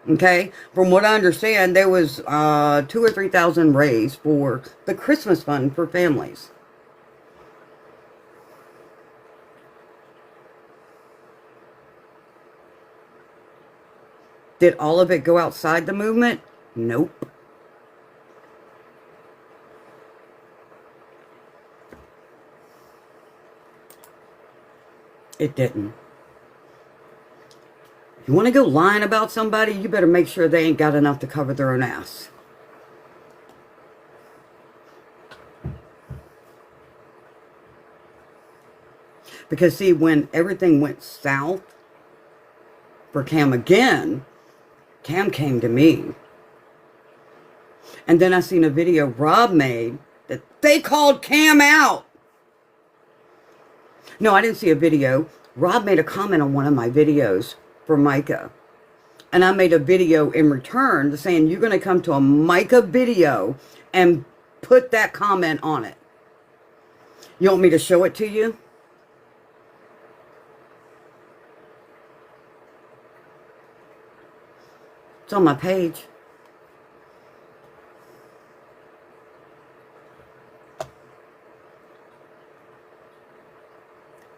Okay? From what I understand, there was 2,000 or 3,000 raised for the Christmas fund for families. Did all of it go outside the movement? Nope. It didn't. You want to go lying about somebody, you better make sure they ain't got enough to cover their own ass. Because see, when everything went south for Cam again, Cam came to me. And then I seen a video Rob made that they called Cam out. No, I didn't see a video. Rob made a comment on one of my videos for Micah. And I made a video in return saying, you're going to come to a Micah video and put that comment on it. You want me to show it to you? It's on my page.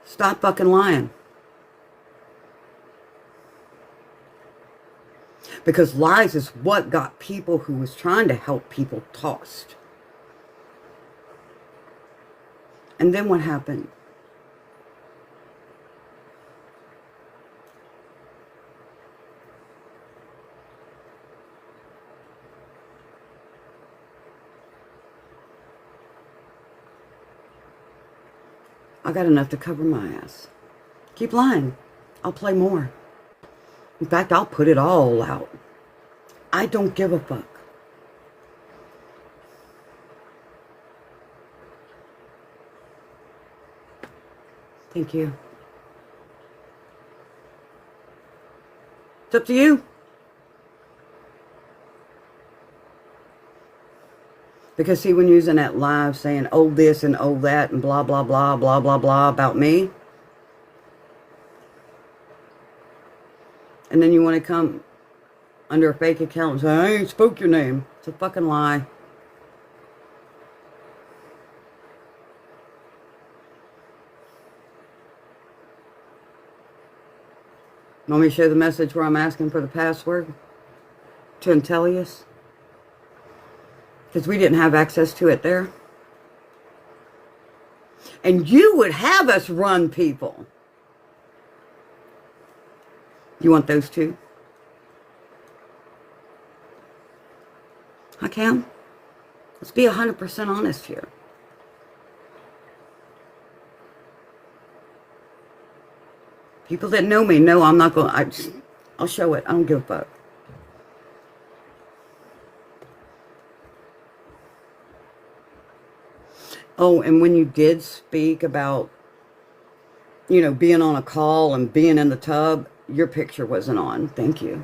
Stop fucking lying. Because lies is what got people who was trying to help people tossed. And then what happened? I got enough to cover my ass. Keep lying. I'll play more. In fact, I'll put it all out. I don't give a fuck. Thank you. It's up to you. Because see, when you're using that live saying, oh this and oh that and blah, blah, blah, blah, blah, blah about me. And then you want to come under a fake account and say, I ain't spoke your name. It's a fucking lie. Want me to show the message where I'm asking for the password to Intellius? Because we didn't have access to it there. And you would have us run people. You want those two? I can. Let's be 100% honest here. People that know me know I'm not going to... I'll show it. I don't give a fuck. Oh, and when you did speak about, you know, being on a call and being in the tub, your picture wasn't on. Thank you.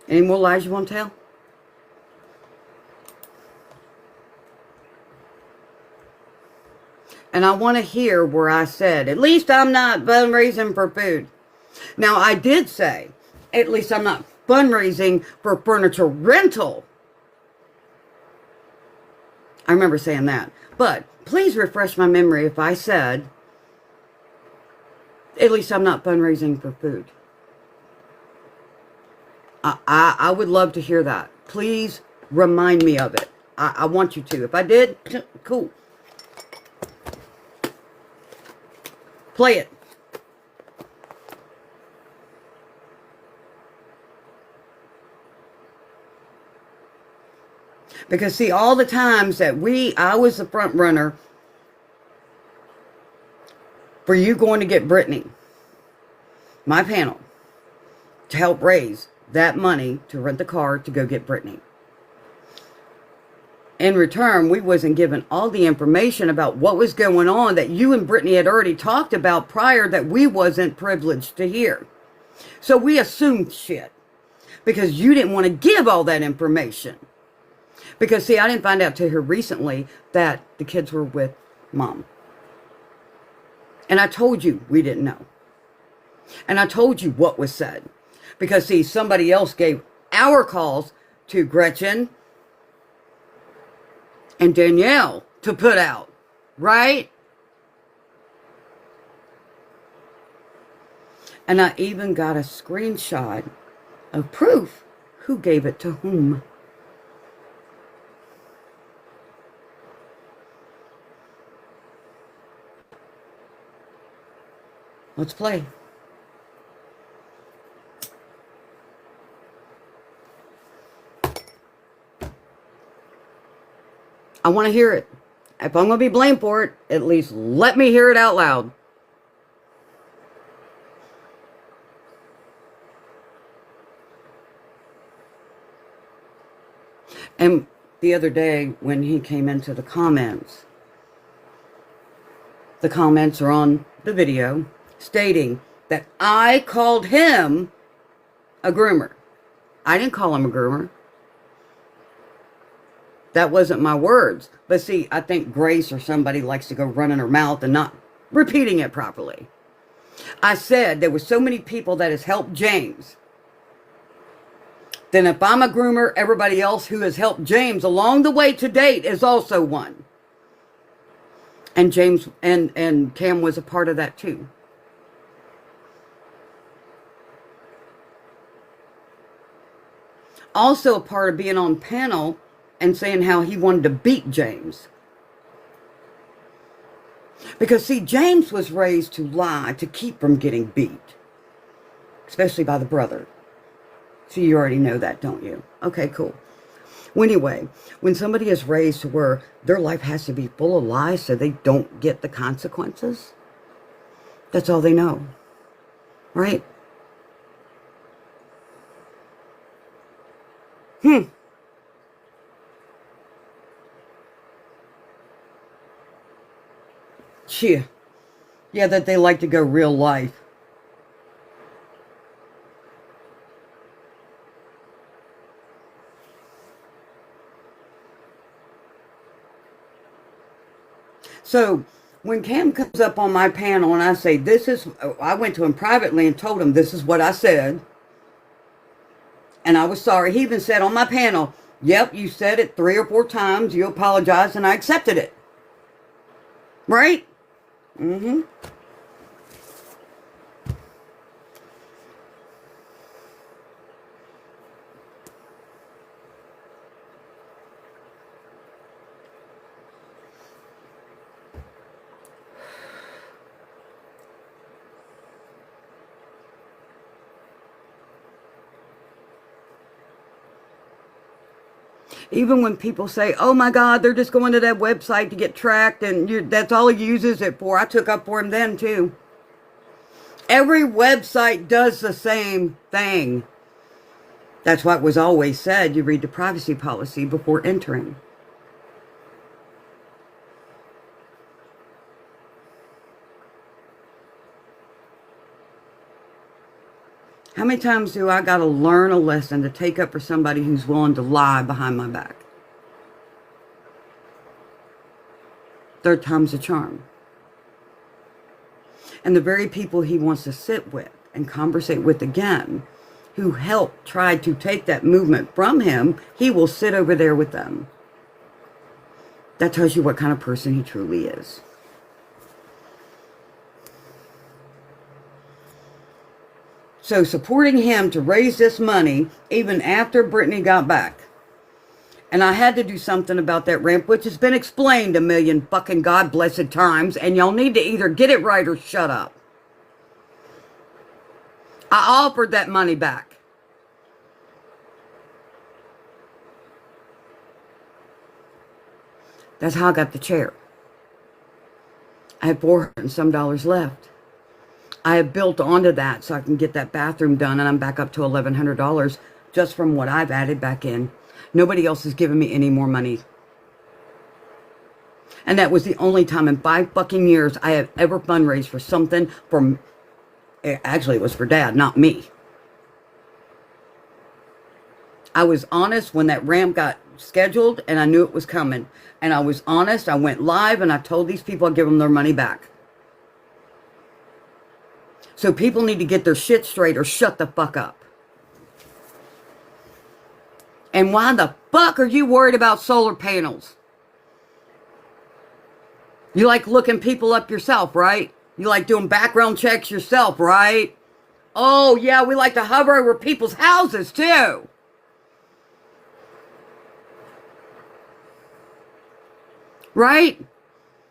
Any more lies you want to tell? And I want to hear where I said, at least I'm not fundraising for food. Now, I did say, at least I'm not fundraising for furniture rental. I remember saying that. But please refresh my memory if I said, at least I'm not fundraising for food. I would love to hear that. Please remind me of it. I want you to. If I did, cool. Play it. Because see, all the times that I was the front runner for you going to get Brittany, my panel, to help raise that money to rent the car to go get Brittany. In return, we wasn't given all the information about what was going on that you and Brittany had already talked about prior that we wasn't privileged to hear. So we assumed shit because you didn't want to give all that information. Because, see, I didn't find out till here recently that the kids were with Mom. And I told you we didn't know. And I told you what was said. Because, see, somebody else gave our calls to Gretchen and Danielle to put out. Right? And I even got a screenshot of proof who gave it to whom. Let's play. I want to hear it. If I'm going to be blamed for it, at least let me hear it out loud. And the other day when he came into the comments are on the video stating that I called him a groomer. I didn't call him a groomer. That wasn't my words. But see, I think Grace or somebody likes to go running her mouth and not repeating it properly. I said there were so many people that has helped James. Then if I'm a groomer, everybody else who has helped James along the way to date is also one. And James and Cam was a part of that too. Also a part of being on panel and saying how he wanted to beat James. Because see, James was raised to lie to keep from getting beat. Especially by the brother. So you already know that, don't you? Okay, cool. Well, anyway, when somebody is raised to where their life has to be full of lies so they don't get the consequences, that's all they know. Right? Yeah, that they like to go real life. So, when Cam comes up on my panel and I say, I went to him privately and told him this is what I said. And I was sorry. He even said on my panel, yep, you said it 3 or 4 times. You apologized and I accepted it. Right? Mm-hmm. Even when people say, oh my God, they're just going to that website to get tracked and that's all he uses it for. I took up for him then too. Every website does the same thing. That's why it was always said you read the privacy policy before entering. How many times do I got to learn a lesson to take up for somebody who's willing to lie behind my back? 3rd time's a charm. And the very people he wants to sit with and conversate with again, who helped try to take that movement from him, he will sit over there with them. That tells you what kind of person he truly is. So supporting him to raise this money, even after Brittany got back. And I had to do something about that ramp, which has been explained a million fucking God blessed times, and y'all need to either get it right or shut up. I offered that money back. That's how I got the chair. I had $400 and some left. I have built onto that so I can get that bathroom done, and I'm back up to $1,100 just from what I've added back in. Nobody else has given me any more money. And that was the only time in 5 fucking years I have ever fundraised for something for, actually it was for Dad, not me. I was honest when that ramp got scheduled and I knew it was coming. And I was honest, I went live and I told these people I'd give them their money back. So people need to get their shit straight or shut the fuck up. And why the fuck are you worried about solar panels? You like looking people up yourself, right? You like doing background checks yourself, right? Oh, yeah, we like to hover over people's houses, too. Right?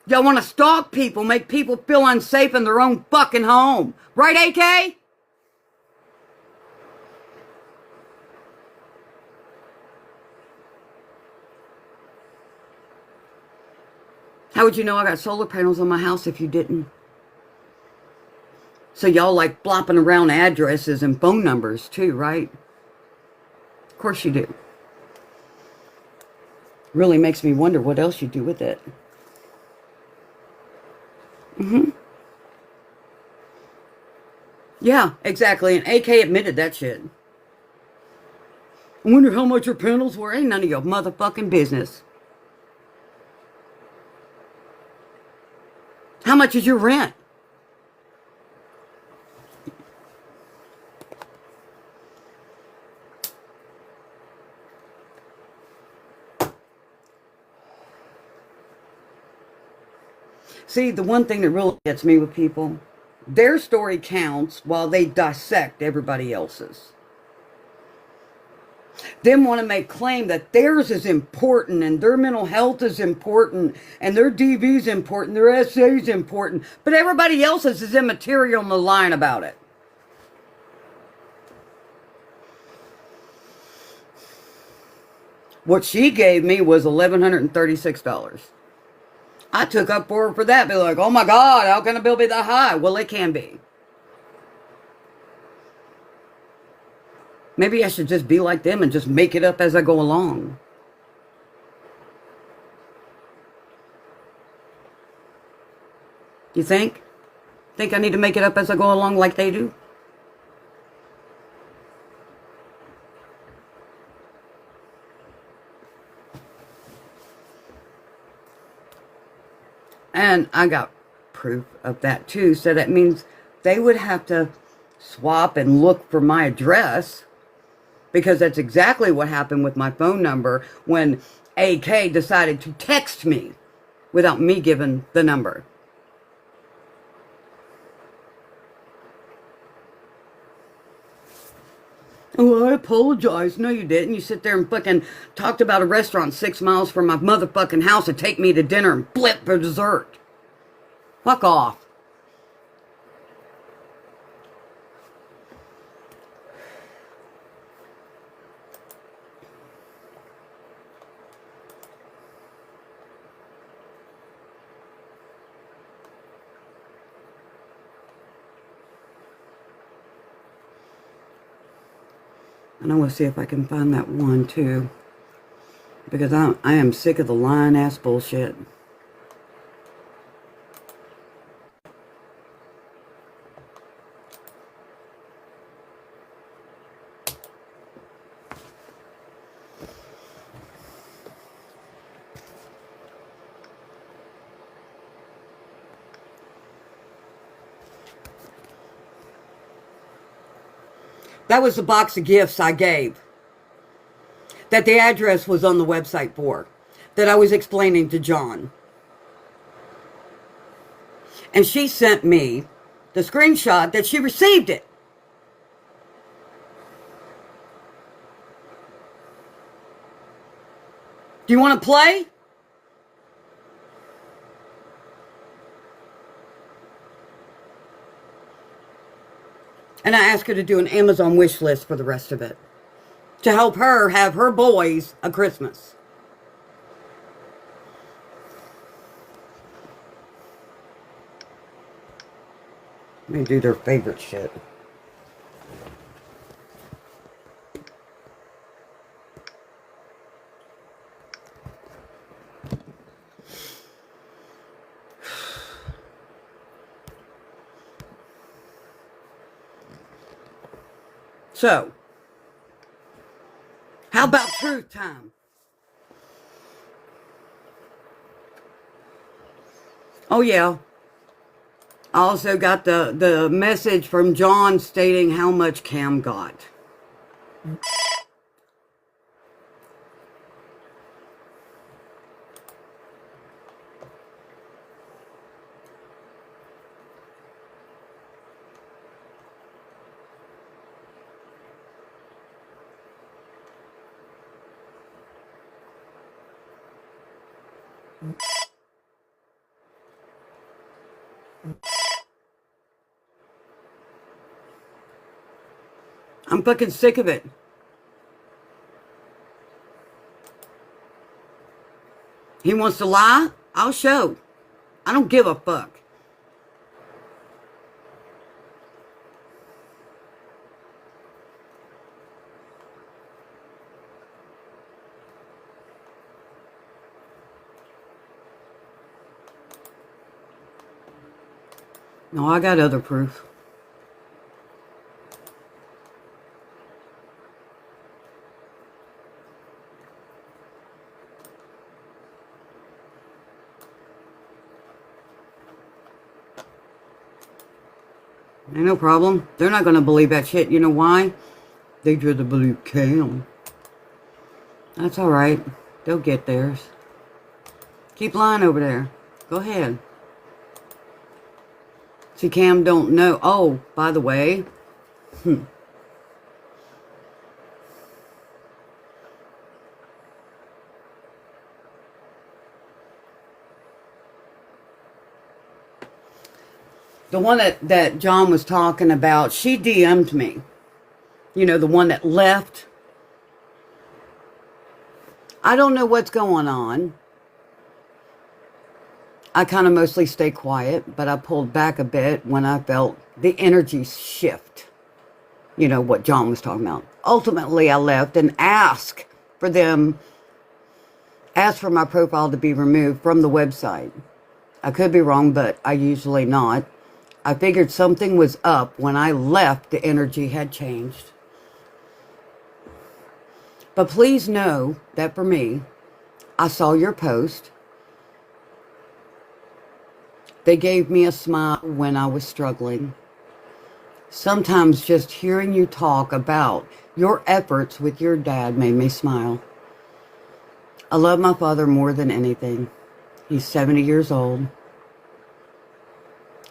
Y'all want to stalk people, make people feel unsafe in their own fucking home. Right, AK? How would you know I got solar panels on my house if you didn't? So y'all like flopping around addresses and phone numbers too, right? Of course you do. Really makes me wonder what else you do with it. Yeah, exactly. And AK admitted that shit. I wonder how much your panels were. Ain't none of your motherfucking business. How much is your rent? See, the one thing that really gets me with people, their story counts while they dissect everybody else's. Them want to make claim that theirs is important and their mental health is important and their DV is important, their SA is important, but everybody else's is immaterial and they're lying about it. What she gave me was $1,136. I took up for her for that. Be like, oh my God, how can a bill be that high? Well, it can be. Maybe I should just be like them and just make it up as I go along. You think? Think I need to make it up as I go along like they do? And I got proof of that too. So that means they would have to swap and look for my address, because that's exactly what happened with my phone number when AK decided to text me without me giving the number. Oh, I apologize. No, you didn't. You sit there and fucking talked about a restaurant 6 miles from my motherfucking house to take me to dinner and blip for dessert. Fuck off. And I want to see if I can find that one too, because I am sick of the lying ass bullshit. That was the box of gifts I gave. That the address was on the website for. That I was explaining to John. And she sent me the screenshot that she received it. Do you want to play? And I asked her to do an Amazon wish list for the rest of it. To help her have her boys a Christmas. Let me do their favorite shit. So, how about truth time? Oh yeah. I also got the message from John stating how much Cam got. I'm fucking sick of it. He wants to lie? I'll show. I don't give a fuck. No, I got other proof. Ain't no problem. They're not going to believe that shit. You know why? They just believe Cam. That's all right. They'll get theirs. Keep lying over there. Go ahead. See, Cam don't know. Oh, by the way. The one that John was talking about, she DM'd me. You know, the one that left. I don't know what's going on. I kind of mostly stay quiet, but I pulled back a bit when I felt the energy shift. You know, what John was talking about. Ultimately, I left and asked for my profile to be removed from the website. I could be wrong, but I usually not. I figured something was up. When I left, the energy had changed. But please know that for me, I saw your post. They gave me a smile when I was struggling. Sometimes just hearing you talk about your efforts with your dad made me smile. I love my father more than anything. He's 70 years old.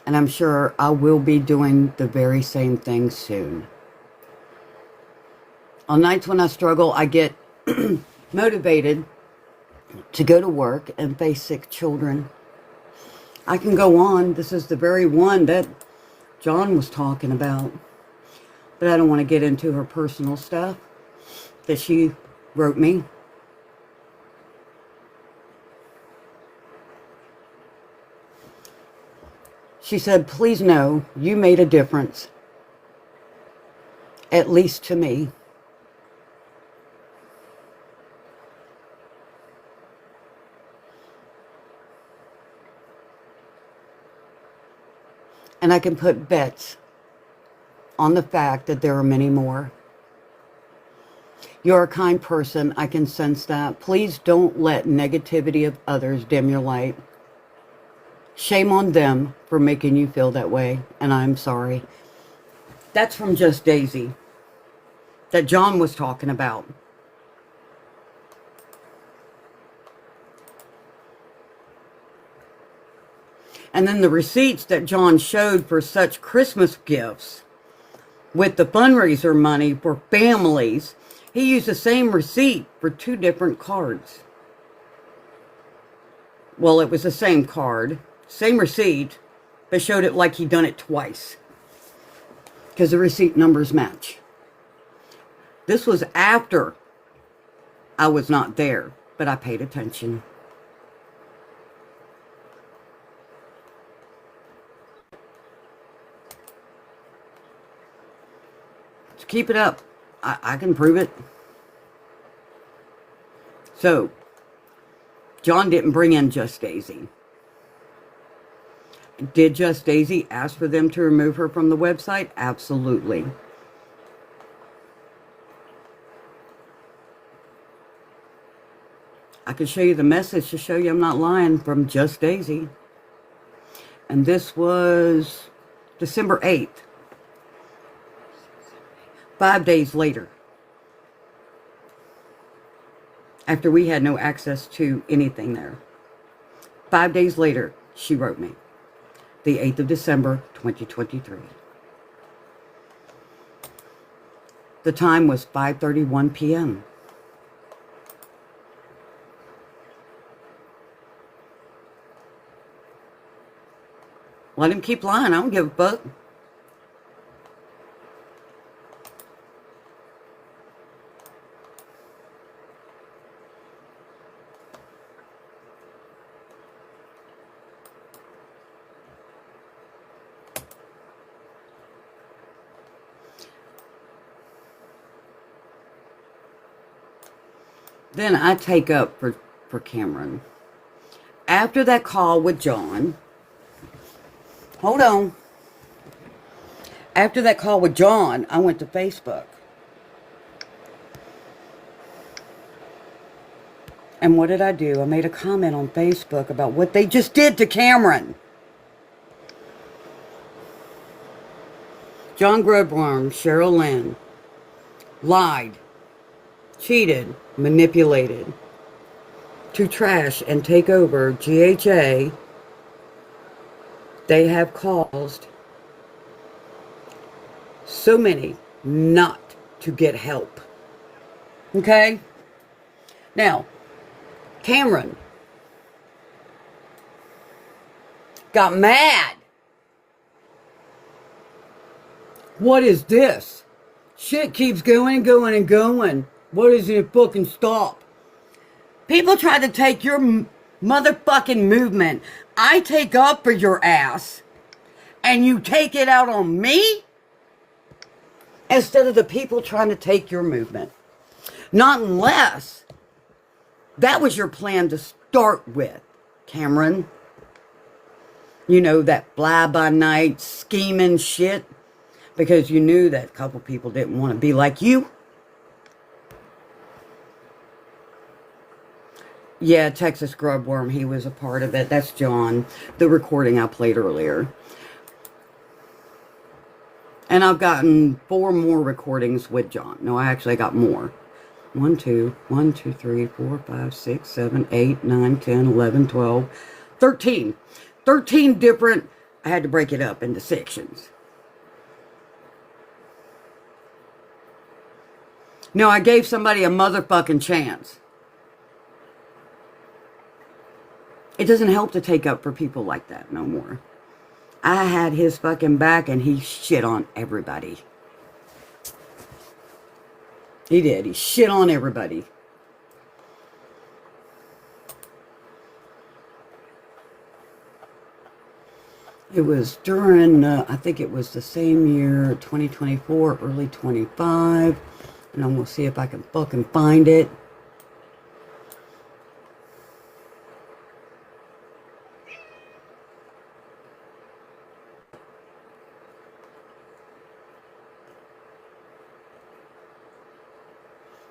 And I'm sure I will be doing the very same thing soon. On nights when I struggle, I get motivated to go to work and face sick children. I can go on. This is the very one that John was talking about. But I don't want to get into her personal stuff that she wrote me. She said, please know you made a difference. At least to me. And I can put bets on the fact that there are many more. You're a kind person. I can sense that. Please don't let negativity of others dim your light. Shame on them for making you feel that way, and I'm sorry. That's from Just Daisy. that John was talking about. And then the receipts that John showed for such Christmas gifts with the fundraiser money for families, he used the same receipt for 2 different cards. Well, it was the same card, same receipt, but showed it like he'd done it twice. Because the receipt numbers match. This was after I was not there, but I paid attention. So keep it up. I can prove it. So, John didn't bring in Just Daisy. Did Just Daisy ask for them to remove her from the website? Absolutely. I can show you the message to show you I'm not lying from Just Daisy. And this was December 8th. 5 days later. After we had no access to anything there. 5 days later, she wrote me. The 8th of December, 2023. The time was 5:31 p.m. Let him keep lying. I don't give a fuck. Then I take up for Cameron. After that call with John, hold on. After that call with John, I went to Facebook. And what did I do? I made a comment on Facebook about what they just did to Cameron. John Grubworm, Cheryl Lynn, lied, cheated, manipulated to trash and take over GHA. They have caused so many not to get help. Okay? Now, Cameron got mad. What is this? Shit keeps going and going and going. What does it fucking stop? People try to take your motherfucking movement. I take up for your ass. And you take it out on me? Instead of the people trying to take your movement. Not unless that was your plan to start with, Cameron. You know, that fly-by-night scheming shit. Because you knew that a couple people didn't want to be like you. Yeah, Texas Grubworm, he was a part of it. That's John, the recording I played earlier. And I've gotten 4 more recordings with John. No, I actually got more. 1, 2, 3, 4, 5, 6, 7, 8, 9, 10, 11, 12, 13. 13 different, I had to break it up into sections. No, I gave somebody a motherfucking chance. It doesn't help to take up for people like that no more. I had his fucking back and he shit on everybody. He did. He shit on everybody. It was during, I think it was the same year, 2024, early 25. And I'm going to see if I can fucking find it.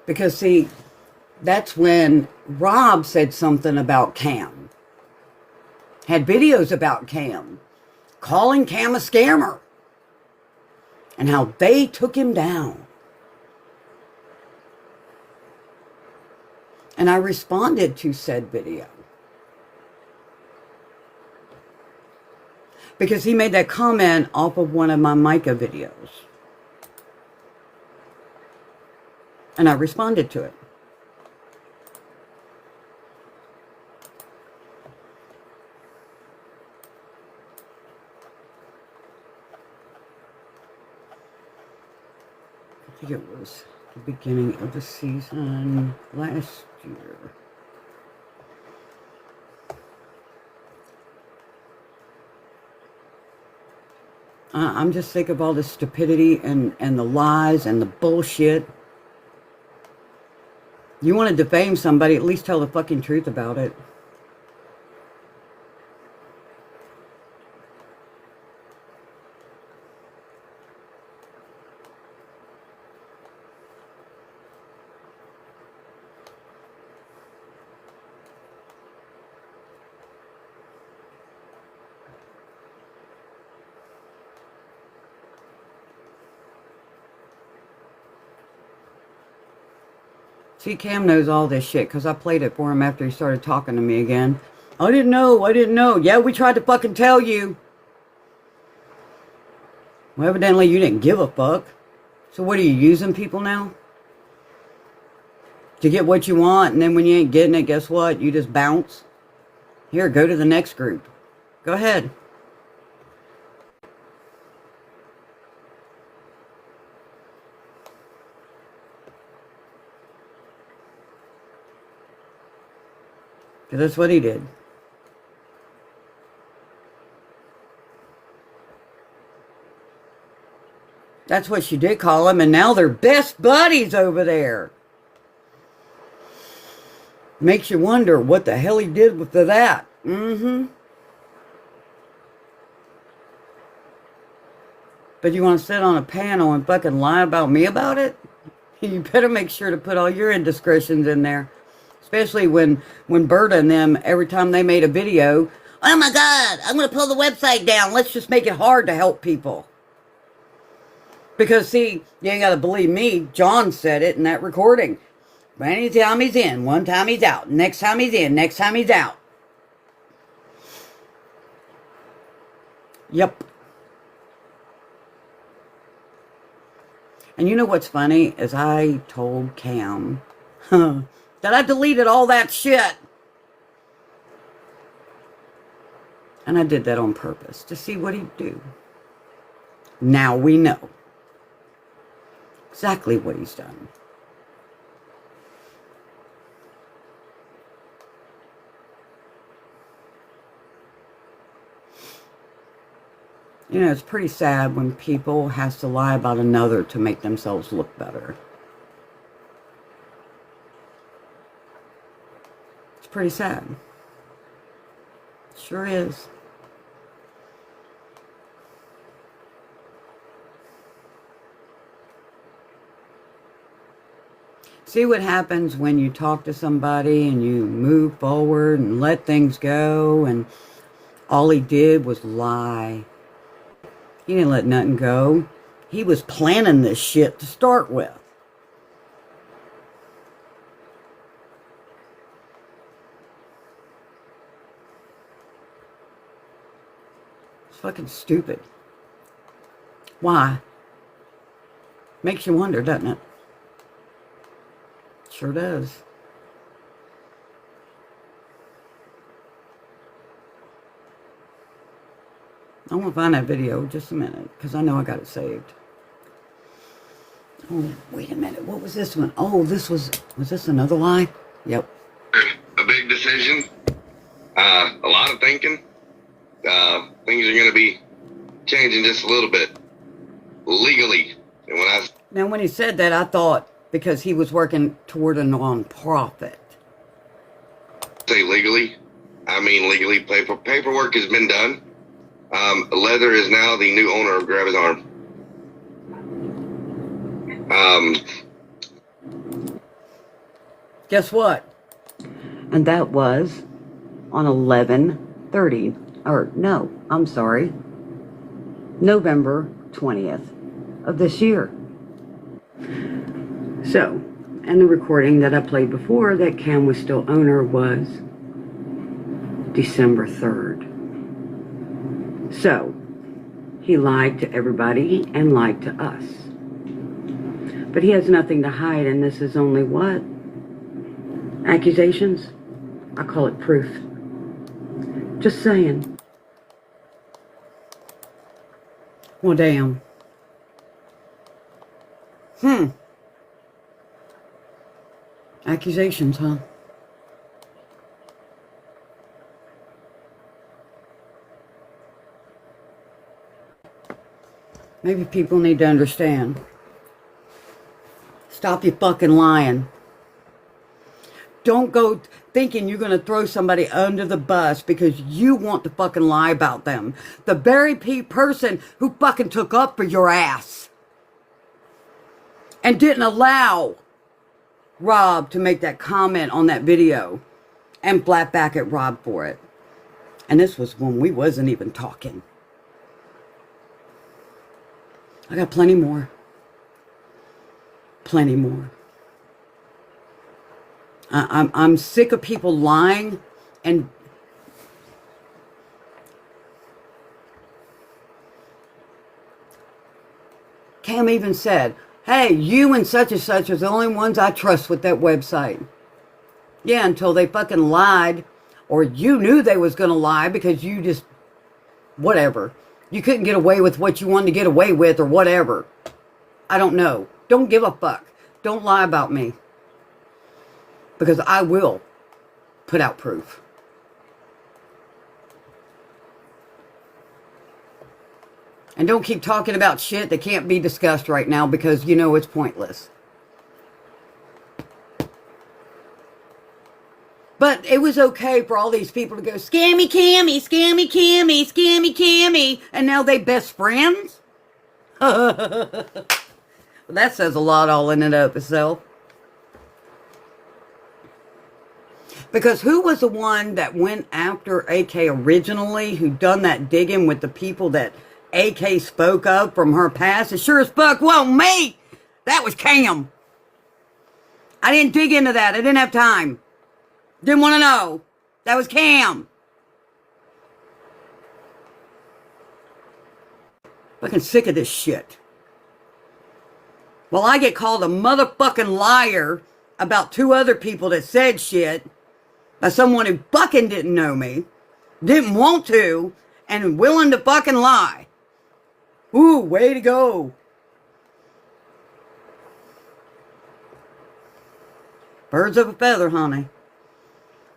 Because, see, that's when Rob said something about Cam. Had videos about Cam. Calling Cam a scammer. And how they took him down. And I responded to said video. Because he made that comment off of one of my Micah videos. And I responded to it. I think it was the beginning of the season last year. I'm just sick of all the stupidity and the lies and the bullshit. You want to defame somebody, at least tell the fucking truth about it. See, Cam knows all this shit because I played it for him after he started talking to me again. I didn't know. Yeah, we tried to fucking tell you. Well, evidently you didn't give a fuck. So what are you using people now? To get what you want, and then when you ain't getting it, guess what? You just bounce. Here, go to the next group. Go ahead. Because that's what he did. That's what she did call him, and now they're best buddies over there. Makes you wonder what the hell he did with that. Mm-hmm. But you want to sit on a panel and fucking lie about me about it? You better make sure to put all your indiscretions in there. Especially when Berta and them, every time they made a video, oh my God, I'm going to pull the website down. Let's just make it hard to help people. Because, see, you ain't got to believe me. John said it in that recording. Anytime he's in, one time he's out. Next time he's in, next time he's out. Yep. And you know what's funny? Is I told Cam that I deleted all that shit. And I did that on purpose to see what he'd do. Now we know exactly what he's done. You know, it's pretty sad when people has to lie about another to make themselves look better. It's pretty sad. Sure is. See what happens when you talk to somebody and you move forward and let things go, and all he did was lie. He didn't let nothing go. He was planning this shit to start with. It's fucking stupid. Why? Makes you wonder, doesn't it? Sure does. I'm going to find that video just a minute, because I know I got it saved. Oh, wait a minute. What was this one? Oh, was this another lie? Yep. A big decision. A lot of thinking. Things are going to be changing just a little bit. Legally. And Now, when he said that, I thought because he was working toward a non-profit. say legally, I mean legally. Paperwork has been done. Leather is now the new owner of Grab His Arm. Guess what? And that was on 11/30. Or, no, I'm sorry. November 20th of this year. So, And the recording that I played before that Cam was still owner was December 3rd. So, he lied to everybody and lied to us. But he has nothing to hide, and this is only what? Accusations? I call it proof. Just saying. Well, damn. Accusations, huh? Maybe people need to understand. Stop your fucking lying. Don't go thinking you're going to throw somebody under the bus because you want to fucking lie about them. The very person who fucking took up for your ass and didn't allow Rob to make that comment on that video and flat back at Rob for it. And this was when we wasn't even talking. I got plenty more. Plenty more. I'm sick of people lying and Cam even said, hey, you and such are the only ones I trust with that website. Yeah, until they fucking lied, or you knew they was going to lie because you just, whatever. You couldn't get away with what you wanted to get away with or whatever. I don't know. Don't give a fuck. Don't lie about me. Because I will put out proof. And don't keep talking about shit that can't be discussed right now because you know it's pointless. But it was okay for all these people to go, scammy Cammy, scammy Cammy, scammy Cammy. And now they best friends? That says a lot all in and of itself. Because who was the one that went after AK originally, who done that digging with the people that AK spoke of from her past? It sure as fuck wasn't me. That was Cam. I didn't dig into that. I didn't have time. Didn't want to know. That was Cam. Fucking sick of this shit. Well, I get called a motherfucking liar about 2 other people that said shit by someone who fucking didn't know me, didn't want to, and willing to fucking lie. Ooh, way to go. Birds of a feather, honey.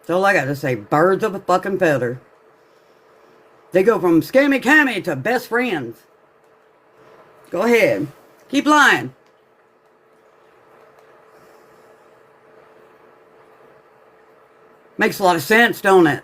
That's all I got to say. Birds of a fucking feather. They go from scammy cammy to best friends. Go ahead. Keep lying. Makes a lot of sense, don't it?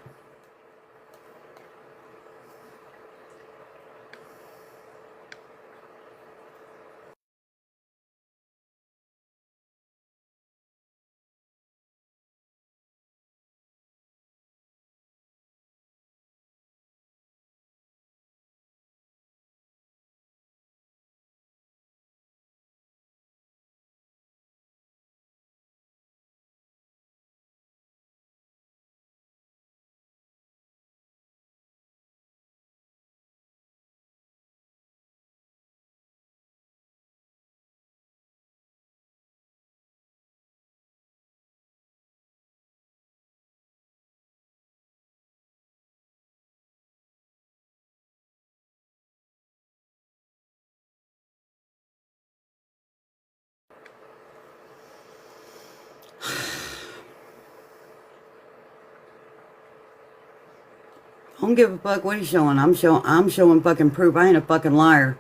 I don't give a fuck what he's showing. I'm showing fucking proof. I ain't a fucking liar.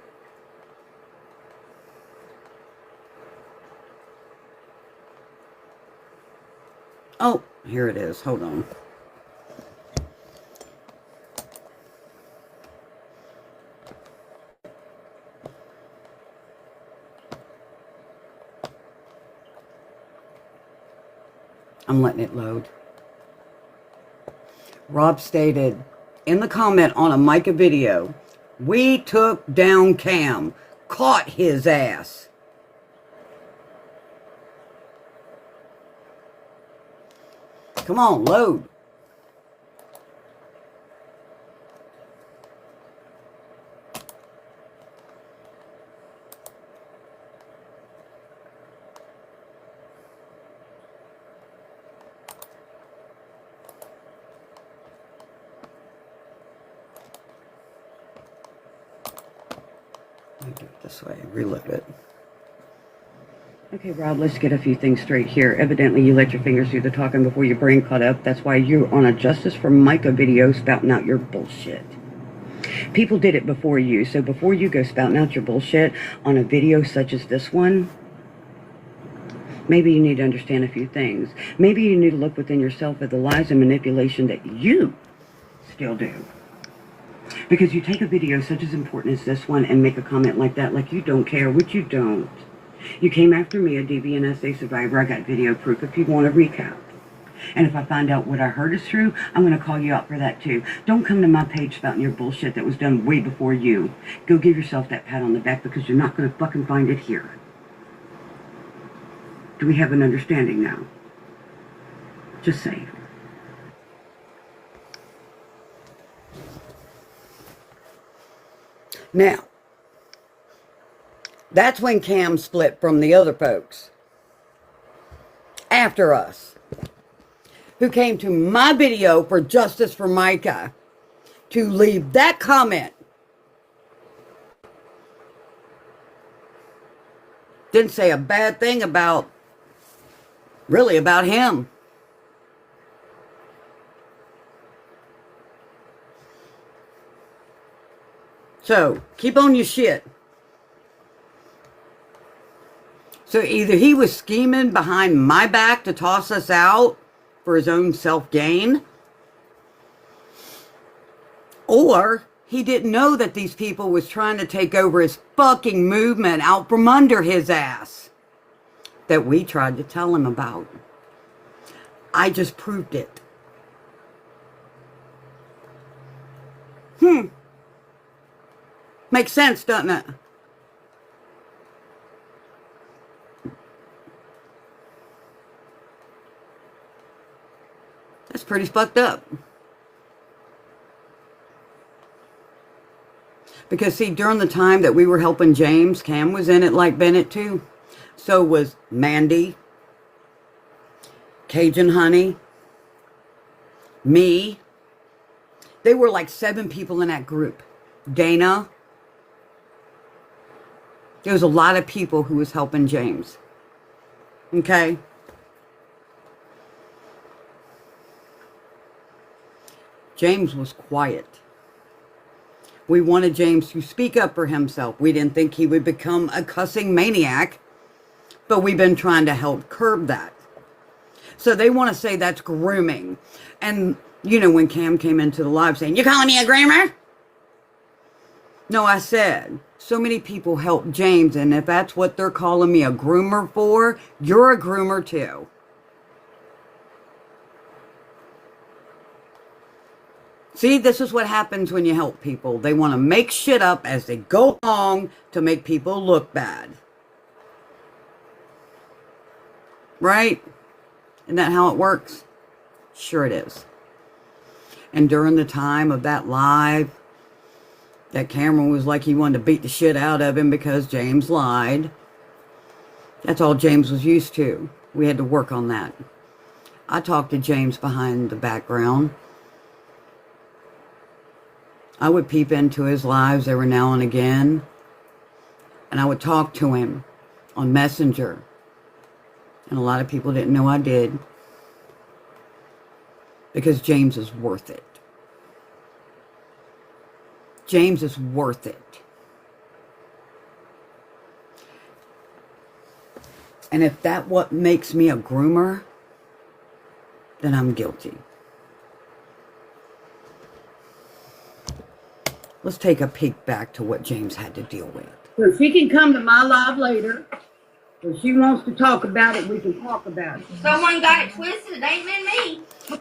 Oh, here it is. Hold on. I'm letting it load. Rob stated in the comment on a Micah video, we took down Cam, caught his ass. Come on, load. Let me do it this way. Reload it. Okay, Rob, let's get a few things straight here. Evidently, you let your fingers do the talking before your brain caught up. That's why you're on a Justice for Micah video spouting out your bullshit. People did it before you, so before you go spouting out your bullshit on a video such as this one, maybe you need to understand a few things. Maybe you need to look within yourself at the lies and manipulation that you still do. Because you take a video such as important as this one and make a comment like that, like you don't care, which you don't. You came after me, a DVNSA survivor. I got video proof if you want to recap. And if I find out what I heard is true, I'm going to call you out for that too. Don't come to my page spouting your bullshit that was done way before you. Go give yourself that pat on the back because you're not going to fucking find it here. Do we have an understanding now? Just say. Now, that's when Cam split from the other folks. After us. Who came to my video for Justice for Micah to leave that comment. Didn't say a bad thing about, really about him. So, keep on your shit. So either he was scheming behind my back to toss us out for his own self-gain, or he didn't know that these people was trying to take over his fucking movement out from under his ass that we tried to tell him about. I just proved it. Makes sense, doesn't it? That's pretty fucked up. Because see, during the time that we were helping James, Cam was in it like Bennett too. So was Mandy, Cajun Honey, me. They were like 7 people in that group. Dana. There was a lot of people who was helping James. Okay? James was quiet. We wanted James to speak up for himself. We didn't think he would become a cussing maniac, but we've been trying to help curb that. So they want to say that's grooming. And, you know, when Cam came into the live saying, "You calling me a groomer?" No, I said, so many people help James, and if that's what they're calling me a groomer for, you're a groomer too. See, this is what happens when you help people. They want to make shit up as they go along to make people look bad. Right? Isn't that how it works? Sure it is. And during the time of that live, that Cameron was like he wanted to beat the shit out of him because James lied. That's all James was used to. We had to work on that. I talked to James behind the background. I would peep into his lives every now and again. And I would talk to him on Messenger. And a lot of people didn't know I did. Because James is worth it. James is worth it. And if that what makes me a groomer, then I'm guilty. Let's take a peek back to what James had to deal with. So she can come to my live later. If she wants to talk about it, we can talk about it. Someone got it twisted. It ain't been me.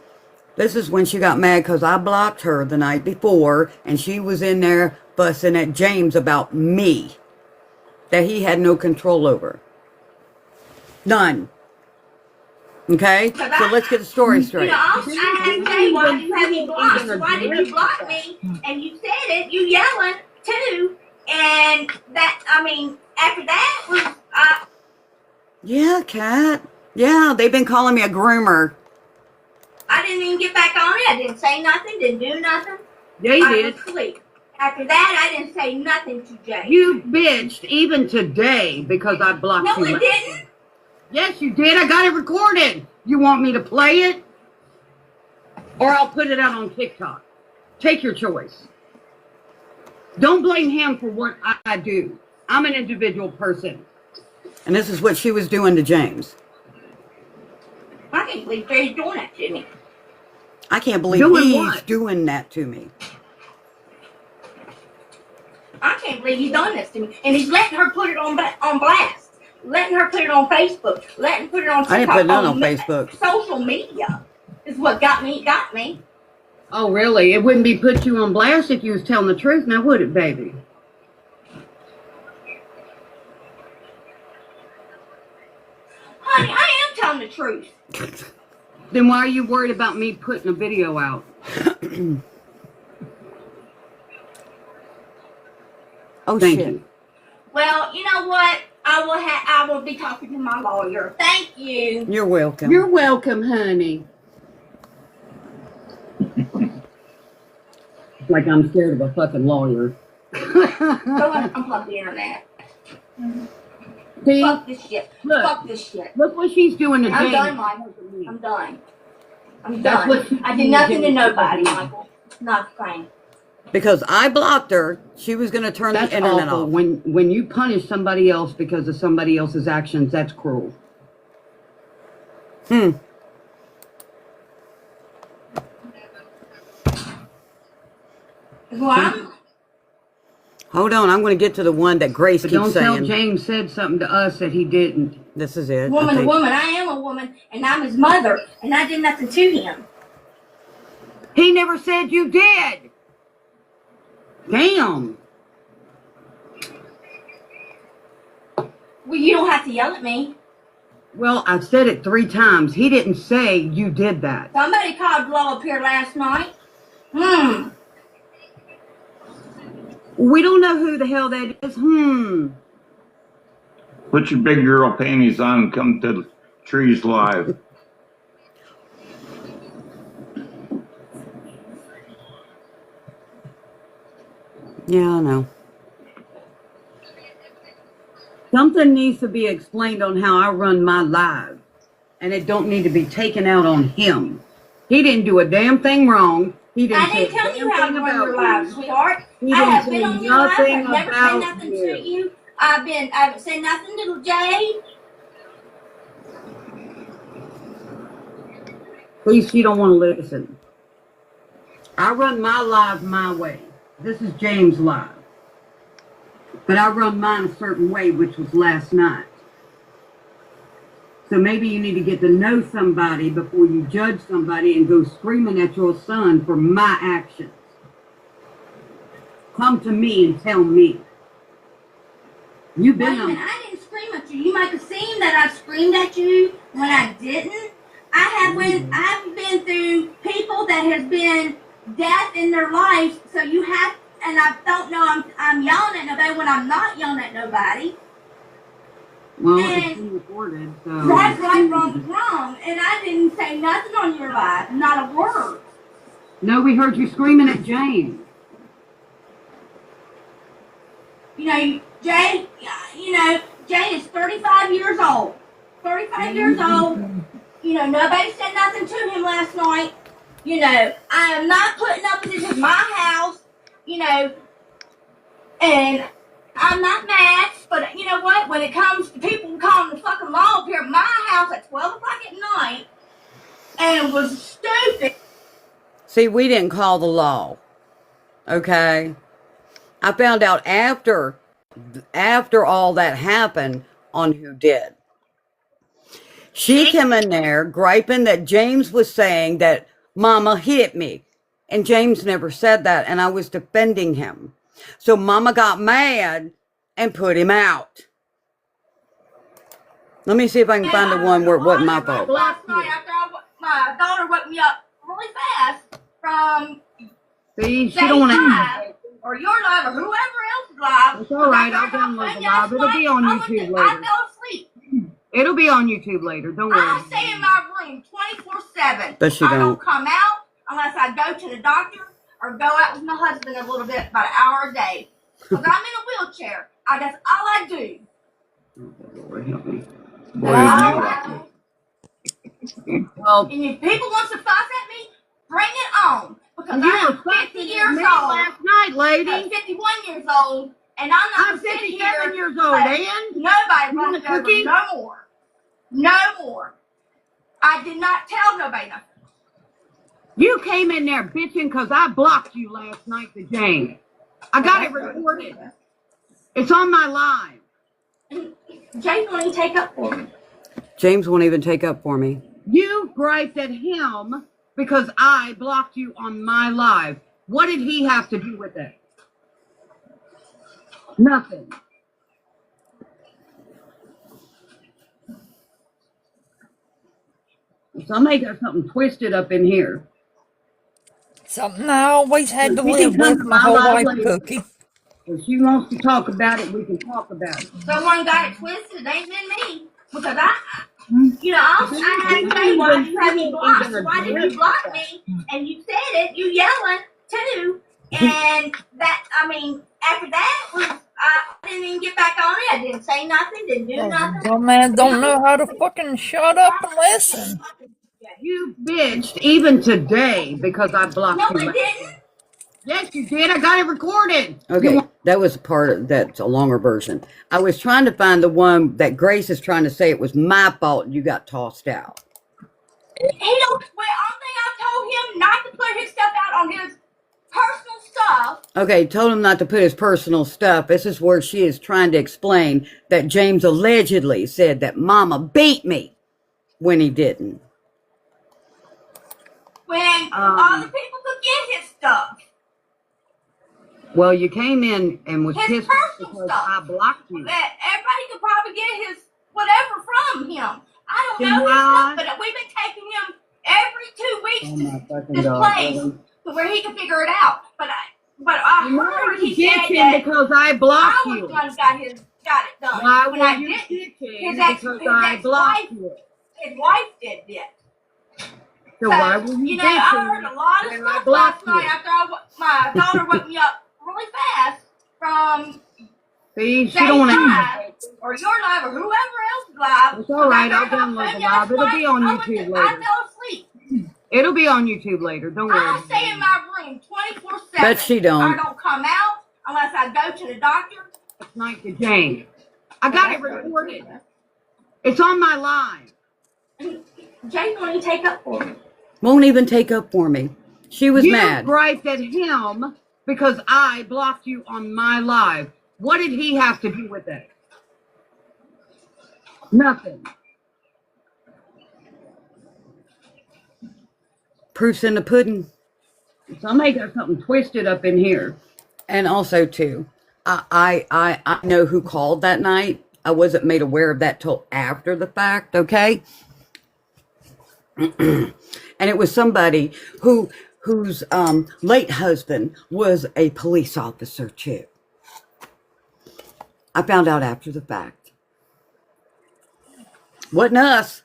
This is when she got mad because I blocked her the night before, and she was in there fussing at James about me that he had no control over. None. Okay? So let's get the story You straight. know, I asked Jay, why do you have me blocked? So why did you block me? And you said it, you yelling too. And that, I mean, after that was, Yeah, Kat. Yeah, they've been calling me a groomer. I didn't even get back on it. I didn't say nothing, didn't do nothing. Yeah, you I did. was asleep. After that, I didn't say nothing to Jay. You bitched even today because I blocked No, you. I didn't. Yes, you did. I got it recorded. You want me to play it? Or I'll put it out on TikTok. Take your choice. Don't blame him for what I do. I'm an individual person. And this is what she was doing to James. I can't believe Jay's doing that to me. I can't believe Doing he's what? doing that to me. I can't believe he's done this to me. And he's letting her put it on blast. Letting her put it on Facebook. Letting put it on TikTok. I didn't put none on Facebook. Social media is what got me. Oh, really? It wouldn't be put you on blast if you was telling the truth, now would it, baby? Honey, I am telling the truth. Then why are you worried about me putting a video out? Oh, Thank shit. you. Well, you know what? I will be talking to my lawyer. Thank you. You're welcome. You're welcome, honey. Like I'm scared of a fucking lawyer. Go ahead and unplug the internet. See? Fuck this shit. Look. Fuck this shit. Look what she's doing to I'm James. done, Michael. I'm done. I'm That's done. what she I did nothing to did. nobody, Michael. Not fine. Because I blocked her, she was going to turn That's the internet awful. off. When you punish somebody else because of somebody else's actions, that's cruel. Well, I'm, Hold on, I'm going to get to the one that Grace But keeps don't tell saying. James said something to us that he didn't. This is it. woman I to think. woman. I am a woman, and I'm his mother, and I did nothing to him. He never said you did. Damn. Well, you don't have to yell at me. Well, I've said it 3 times. He didn't say you did that. Somebody called Blow up here last night. We don't know who the hell that is. Put your big girl panties on and come to Trees Live. Yeah, I know. Something needs to be explained on how I run my live. And it don't need to be taken out on him. He didn't do a damn thing wrong. He didn't I didn't say a tell you damn how thing to run your about life, you. sweetheart. He I didn't have say been on your life. nothing I've never said about nothing you. to you. I haven't said nothing to Jay. At least you don't want to listen. I run my live my way. This is James' live. But I run mine a certain way, which was last night. So maybe you need to get to know somebody before you judge somebody and go screaming at your son for my actions. Come to me and tell me. You've Wait been a minute, on. I didn't scream at you. You make it seem that I screamed at you when I didn't. I've been through people that has been death in their lives, so you have, and I don't know I'm yelling at nobody when I'm not yelling at nobody. Well, it's been recorded, so. Right, wrong, and I didn't say nothing on your live, not a word. No, we heard you screaming at James. You know, Jay is 35 years old. 35 years old. You know, nobody said nothing to him last night. You know, I am not putting up with this in my house, you know, and I'm not mad, but you know what? When it comes to people calling the fucking law up here at my house at 12 o'clock at night, and it was stupid. See, we didn't call the law. Okay? I found out after all that happened on who did. She came in there griping that James was saying that Mama hit me. And James never said that, and I was defending him. So Mama got mad and put him out. Let me see if I can find the one where it wasn't my fault. Last night after my daughter woke me up really fast from See, she Jay's don't want live or your live or whoever else's live. It's all right. I'll download the live. It'll be on YouTube I later. fell asleep. It'll be on YouTube later. Don't worry. I stay in my room 24/7. But you I don't. don't come out unless I go to the doctor or go out with my husband a little bit, about an hour a day. Because I'm in a wheelchair. That's all I do. Lord help me. All Boy, I do. Well, And if people want to fuss at me, bring it on. Because you I'm were 50 fucking years at me old. last night, I'm lady. 51 years old. And I'm not I'm gonna sit 57 here years old, let and nobody You run want a over cookie? no more. No more. I did not tell nobody nothing. you came in there bitching because I blocked you last night to Jane. I got it recorded. It's on my live. Jay won't even take up for me. James won't even take up for me. You griped at him because I blocked you on my live. What did he have to do with it? Nothing. Somebody got something twisted up in here. Something I always had to We live can come with to my my whole live life, later. Cookie. If she wants to talk about it, we can talk about it. Someone got it twisted. It ain't been me. Because I had to say, why did you have me blocked? Why did you block me? And you said it, you yelling too. And that, after that, I didn't even get back on it. I didn't say nothing, didn't do nothing. Dumbass don't know how to fucking shut up and listen. You bitched even today because I blocked No, you. it didn't. Yes, you did. I got it recorded. Okay, that was part of that's a longer version. I was trying to find the one that Grace is trying to say it was my fault you got tossed out. He don't. Well, only thing I told him not to put his stuff out on his personal stuff. Okay, told him not to put his personal stuff. This is where she is trying to explain that James allegedly said that Mama beat me when he didn't. When other people could get his stuff. Well, you came in and was His pissed personal because stuff. I blocked you. That everybody could probably get his whatever from him. I don't Then know his why- stuff, but we've been taking him every 2 weeks Oh to my fucking this God, place really? to where he can figure it out. But I Why heard were you he said bitching that because I I blocked was you? the one who got it done. Why when were I you didn't. bitching His ex- because his I ex-wife- blocked you? His wife did it. So why were you I bitching heard a lot of when I stuff blocked last night you? after my daughter woke me up really fast from See, she Jay's don't want live or your live or whoever else's live. It's all right. I'll I got download the phone live. It'll be on last YouTube night. I later. fell asleep. It'll be on YouTube later. Don't I worry. stay in my room 24/7. Bet she don't. I don't come out unless I go to the doctor. Last night to Jane. I got it recorded. It's on my live. Jay won't even take up for me. Won't even take up for me. She was You mad. griped at him because I blocked you on my live. What did he have to do with it? Nothing. Proof's in the pudding. Somebody got something twisted up in here. And also too, I know who called that night. I wasn't made aware of that till after the fact, okay? And it was somebody whose late husband was a police officer too. I found out after the fact. Wasn't us.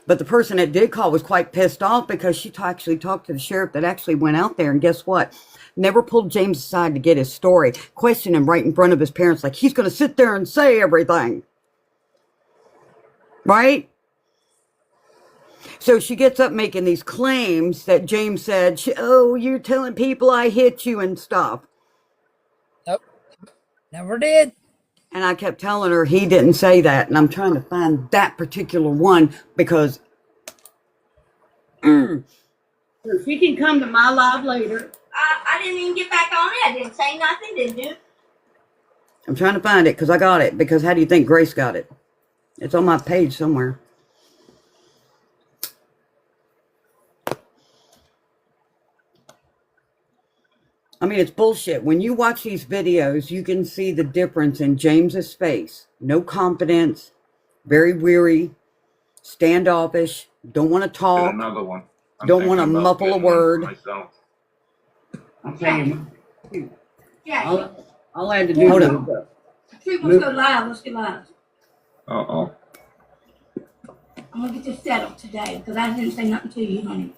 But the person that did call was quite pissed off because she actually talked to the sheriff that actually went out there, and guess what? Never pulled James aside to get his story, questioned him right in front of his parents like he's going to sit there and say everything. Right? So she gets up making these claims that James said, oh, you're telling people I hit you and stuff. Nope. Never did. And I kept telling her he didn't say that. And I'm trying to find that particular one because So she can come to my live later. I didn't even get back on it. I didn't say nothing, didn't do. I'm trying to find it because I got it. Because how do you think Grace got it? It's on my page somewhere. I mean, it's bullshit. When you watch these videos, you can see the difference in James's face. No confidence, very weary, standoffish, don't want to Get talk, another one. I'm don't want to thinking about muffle a getting one for word. myself. I'll tell you. Yeah. All I had to do Hold was on. Truth, let's go live. Let's go live. Uh-oh. I'm gonna get this settled today because I didn't say nothing to you, honey.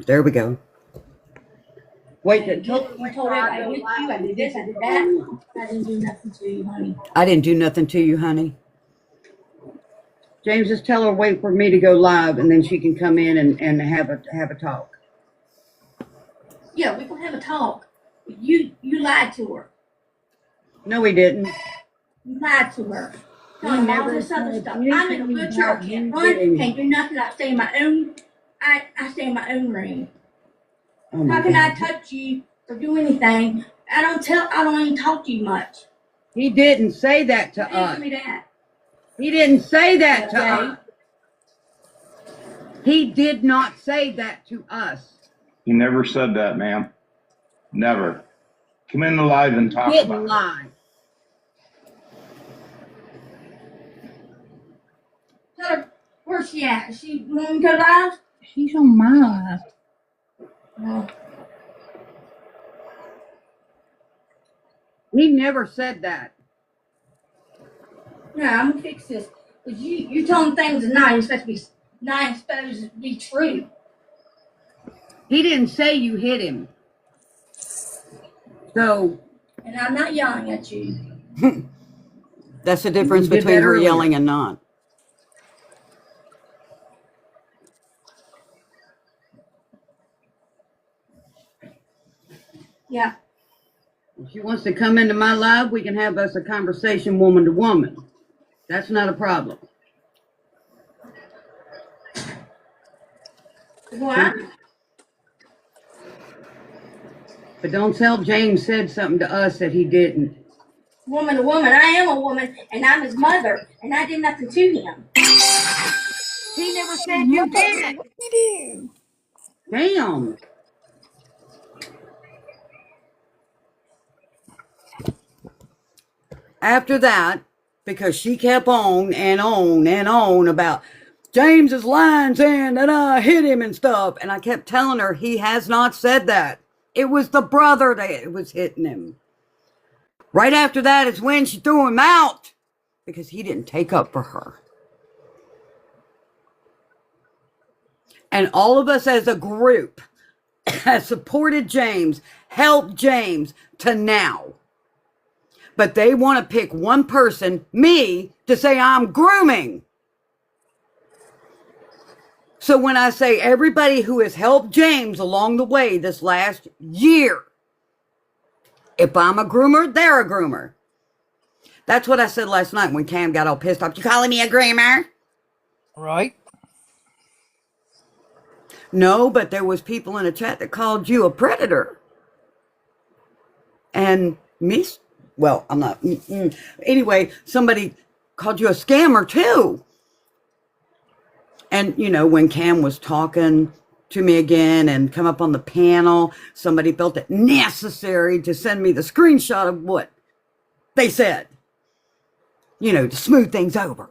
There we go. wait. You told everybody with you. I did this. I did that. I didn't do nothing to you, honey. I didn't do nothing to you, honey. James, just tell her wait for me to go live, and then she can come in and have a talk. Yeah, we can have a talk. You lied to her. No, he didn't. You lied to her. You Telling her all never this other said stuff. I'm in a anything wheelchair. I about can't you run. getting- Can't do nothing. I stay in my own. I stay in my own room. Oh my How can I God. touch you or do anything? I don't even talk to you much. He didn't say that to Answer us. me that. He didn't say that to Okay. us. He did not say that to us. He never said that, ma'am. Never. Come in live and talk Didn't about it. lie. Tell her, where's she at? Is she want to go live? She's on my life. No. He never said that. No, I'm gonna fix this. Cause you telling things that not supposed to be true. He didn't say you hit him. So And I'm not yelling at you. That's the difference You did between that her earlier. yelling and not. Yeah. if she wants to come into my live, we can have us a conversation woman to woman. That's not a problem. What? But don't tell James said something to us that he didn't. Woman to woman. I am a woman, and I'm his mother, and I did nothing to him. He never said you did it. Damn. After that, because she kept on and on and on about James is lying saying that I hit him and stuff. And I kept telling her he has not said that. It was the brother that was hitting him. Right after that is when she threw him out because he didn't take up for her. And all of us as a group has supported James, helped James to now. But they want to pick one person, me, to say I'm grooming. So when I say everybody who has helped James along the way this last year, if I'm a groomer, they're a groomer. That's what I said last night when Cam got all pissed off. You calling me a groomer? Right? No, but there was people in the chat that called you a predator. And me, well, I'm not. Anyway, somebody called you a scammer too. And, you know, when Cam was talking to me again and come up on the panel, somebody felt it necessary to send me the screenshot of what they said, you know, to smooth things over.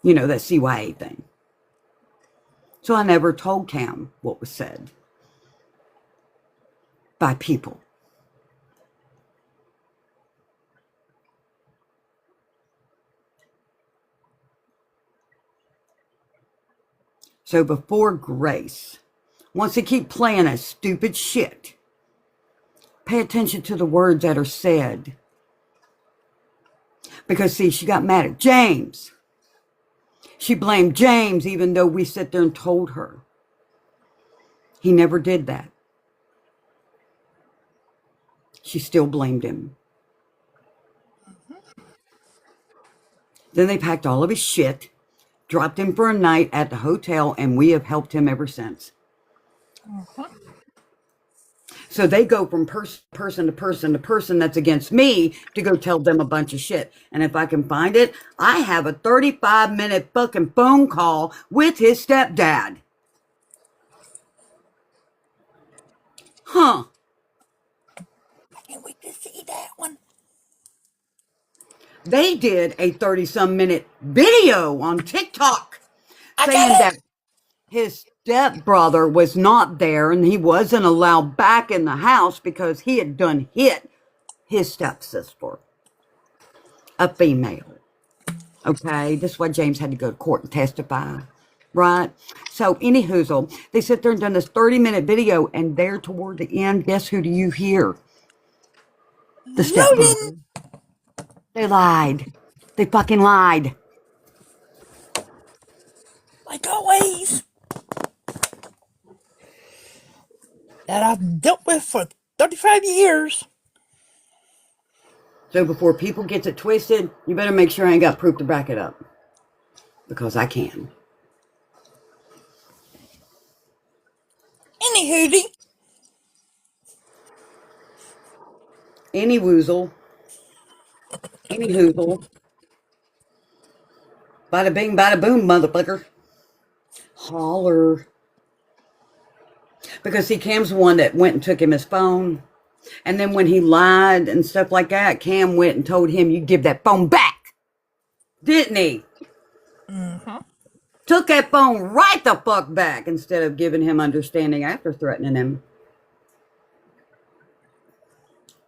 You know, that CYA thing. So I never told Cam what was said by people. So before Grace wants to keep playing that stupid shit, pay attention to the words that are said. Because, see, she got mad at James. She blamed James even though we sit there and told her. He never did that. She still blamed him. Then they packed all of his shit, dropped him for a night at the hotel, and we have helped him ever since. So they go from person to person to person that's against me to go tell them a bunch of shit. And if I can find it, I have a 35-minute fucking phone call with his stepdad. Huh. I can't wait to see that one. They did a 30-some minute video on TikTok I saying got that his stepbrother was not there and he wasn't allowed back in the house because he had done hit his stepsister, a female. Okay, this is why James had to go to court and testify, right? So, any hoozle, they sit there and done this 30-minute video, and there toward the end, guess who do you hear? The stepbrother. They lied. They fucking lied. Like always. That I've dealt with for 35 years. So before people gets it twisted, you better make sure I ain't got proof to back it up. Because I can. Any hootie. Any woozle. Any hoozle. Bada bing, bada boom, motherfucker. Holler. Because see, Cam's the one that went and took him his phone. And then when he lied and stuff like that, Cam went and told him, you give that phone back. Didn't he? Mm-hmm. Took that phone right the fuck back instead of giving him understanding after threatening him.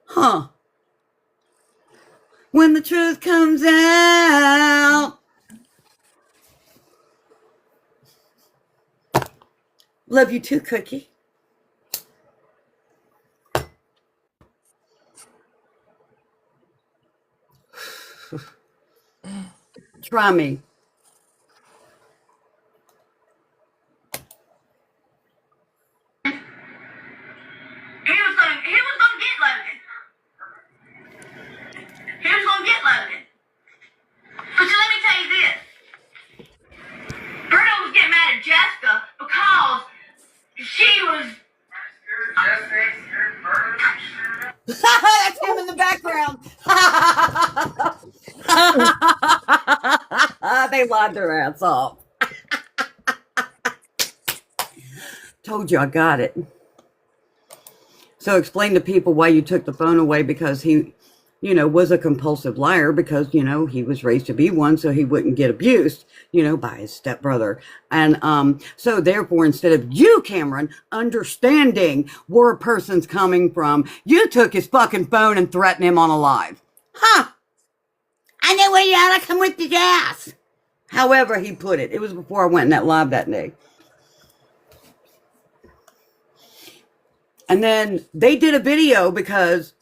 Huh. When the truth comes out. Love you too, Cookie. Try me. He was gonna get Logan. He was gonna get Logan. But let me tell you this. Bruno was getting mad at Jessica because she was. That's him in the background. They lied their ass off. Told you I got it. So explain to people why you took the phone away, because he, was a compulsive liar because, he was raised to be one so he wouldn't get abused, by his stepbrother. And so therefore, instead of you, Cameron, understanding where a person's coming from, you took his fucking phone and threatened him on a live. Huh. I know where you ought to come with the gas. However he put it. It was before I went in that live that day. And then they did a video because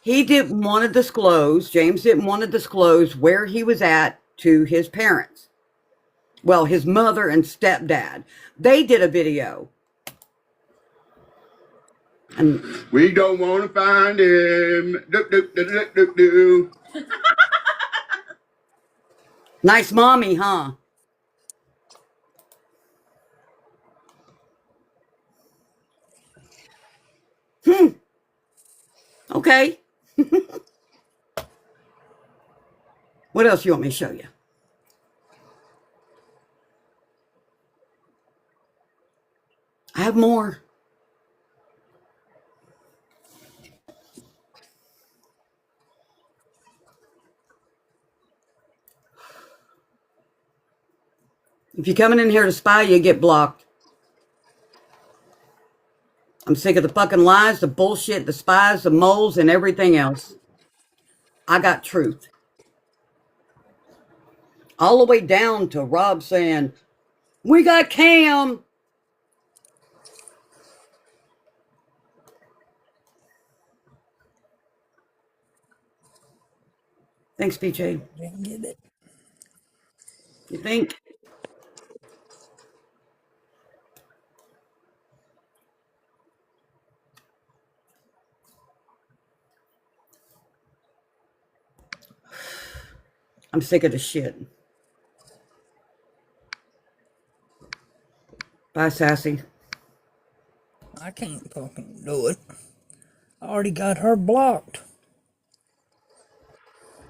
he didn't want to disclose, James didn't want to disclose where he was at to his parents. Well, his mother and stepdad. They did a video. And We don't want to find him. Do. nice mommy, huh? Okay. What else you want me to show you? I have more. If you're coming in here to spy, you get blocked. I'm sick of the fucking lies, the bullshit, the spies, the moles, and everything else. I got truth. All the way down to Rob saying, we got Cam. Thanks, BJ. Didn't get it. You think? I'm sick of the shit. Bye, Sassy. I can't fucking do it. I already got her blocked.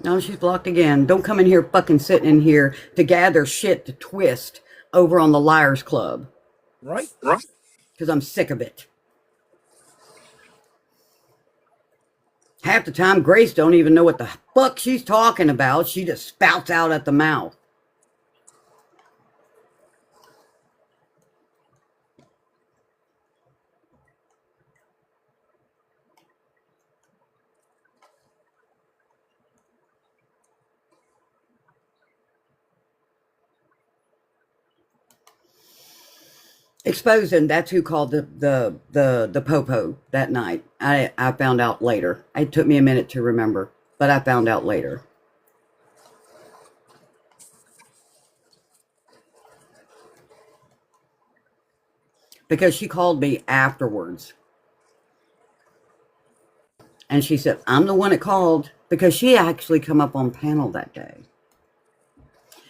No, she's blocked again. Don't come in here fucking sitting in here to gather shit to twist over on the Liars Club. Right? Because I'm sick of it. Half the time, Grace don't even know what the fuck she's talking about. She just spouts out at the mouth. Exposing, that's who called the popo that night. I found out later. It took me a minute to remember, but I found out later. Because she called me afterwards. And she said, I'm the one that called, because she actually come up on panel that day.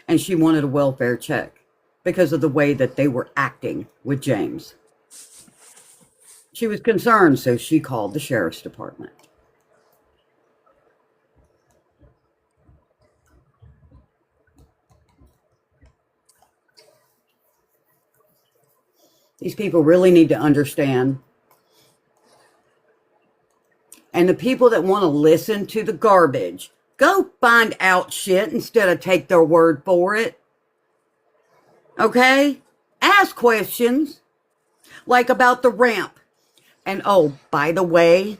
And she wanted a welfare check because of the way that they were acting with James. She was concerned, so she called the sheriff's department. These people really need to understand. And the people that want to listen to the garbage, go find out shit instead of take their word for it. Okay? Ask questions. Like about the ramp. And oh, by the way,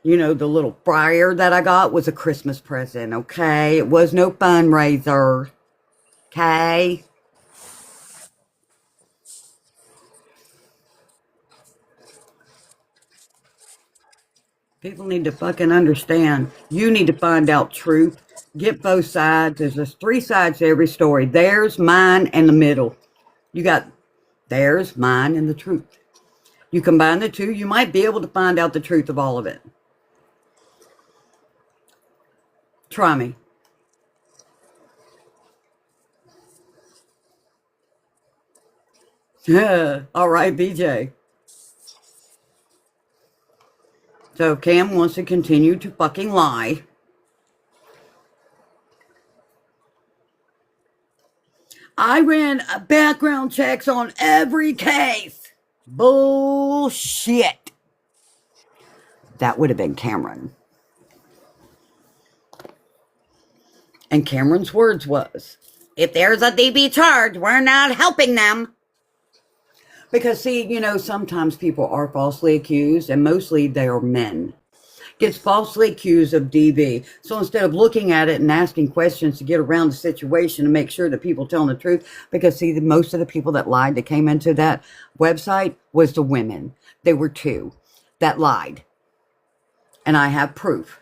you know, the little fryer that I got was a Christmas present, okay? It was no fundraiser. Okay? People need to fucking understand. You need to find out truth. Get both sides. There's just 3 sides to every story. Theirs, mine, and the middle. You got theirs, mine, and the truth. You combine the two, you might be able to find out the truth of all of it. Try me. All right, BJ. So Cam wants to continue to fucking lie. I ran background checks on every case. Bullshit. That would have been Cameron. And Cameron's words was, if there's a DB charge, we're not helping them. Because, see, you know, sometimes people are falsely accused, and mostly they are men. Gets falsely accused of DB. So instead of looking at it and asking questions to get around the situation and make sure that people telling the truth, because, see, most of the people that lied that came into that website was the women. They were 2 that lied. And I have proof.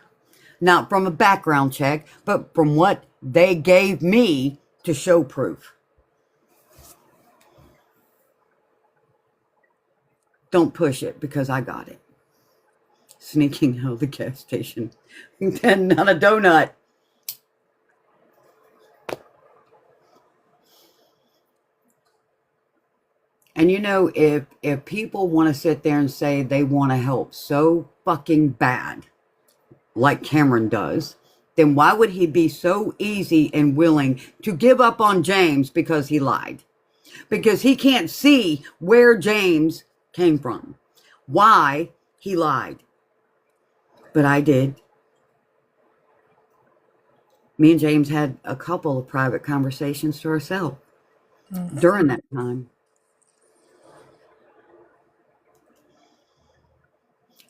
Not from a background check, but from what they gave me to show proof. Don't push it because I got it. Sneaking out of the gas station. And not a donut. And you know, if people want to sit there and say they want to help so fucking bad, like Cameron does, then why would he be so easy and willing to give up on James because he lied? Because he can't see where James came from, why he lied. But I did. Me and James had a couple of private conversations to ourselves during that time.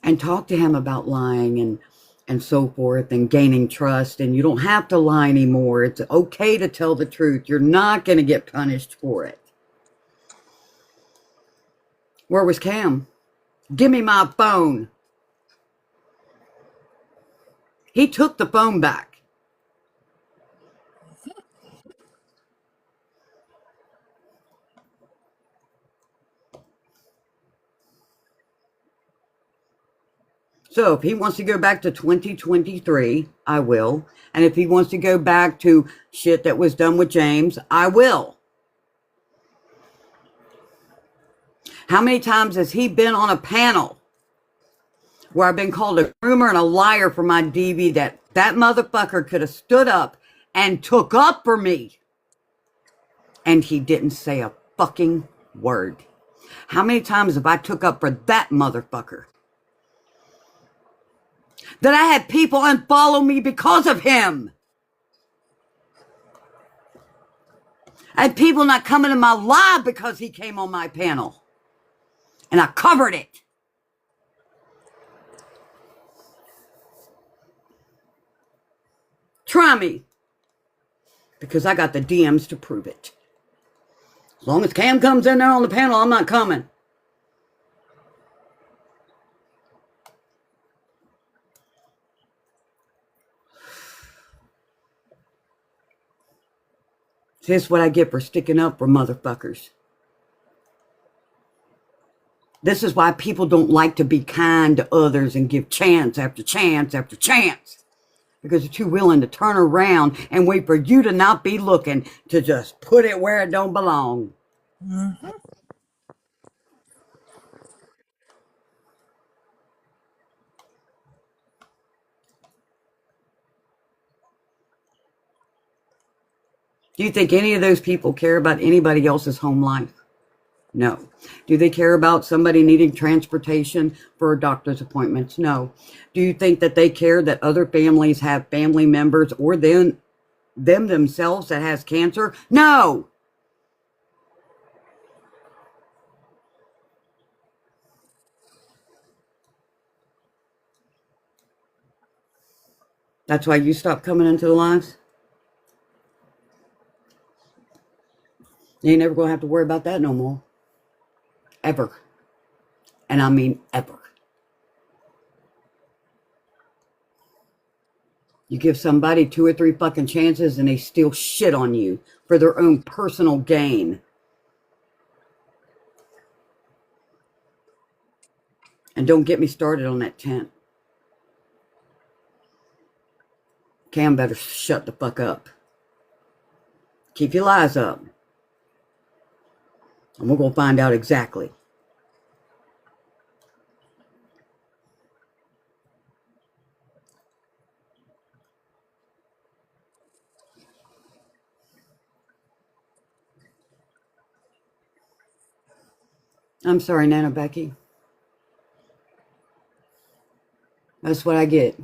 And talk to him about lying and so forth and gaining trust. And you don't have to lie anymore. It's okay to tell the truth. You're not going to get punished for it. Where was Cam? Give me my phone. He took the phone back. So if he wants to go back to 2023, I will. And if he wants to go back to shit that was done with James, I will. How many times has he been on a panel where I've been called a groomer and a liar for my DV that motherfucker could have stood up and took up for me? And he didn't say a fucking word. How many times have I took up for that motherfucker? That I had people unfollow me because of him. I had people not coming to my live because he came on my panel. And I covered it. Try me. Because I got the DMs to prove it. As long as Cam comes in there on the panel, I'm not coming. This is what I get for sticking up for motherfuckers. This is why people don't like to be kind to others and give chance after chance after chance. Because they're too willing to turn around and wait for you to not be looking to just put it where it don't belong. Mm-hmm. Do you think any of those people care about anybody else's home life? No. Do they care about somebody needing transportation for a doctor's appointments? No. Do you think that they care that other families have family members or them themselves that has cancer? No. That's why you stopped coming into the lives? You ain't never going to have to worry about that no more. Ever. And I mean ever. You give somebody 2 or 3 fucking chances and they still shit on you for their own personal gain. And don't get me started on that tent. Cam better shut the fuck up. Keep your lies up. And we're going to find out exactly. I'm sorry, Nana Becky. That's what I get.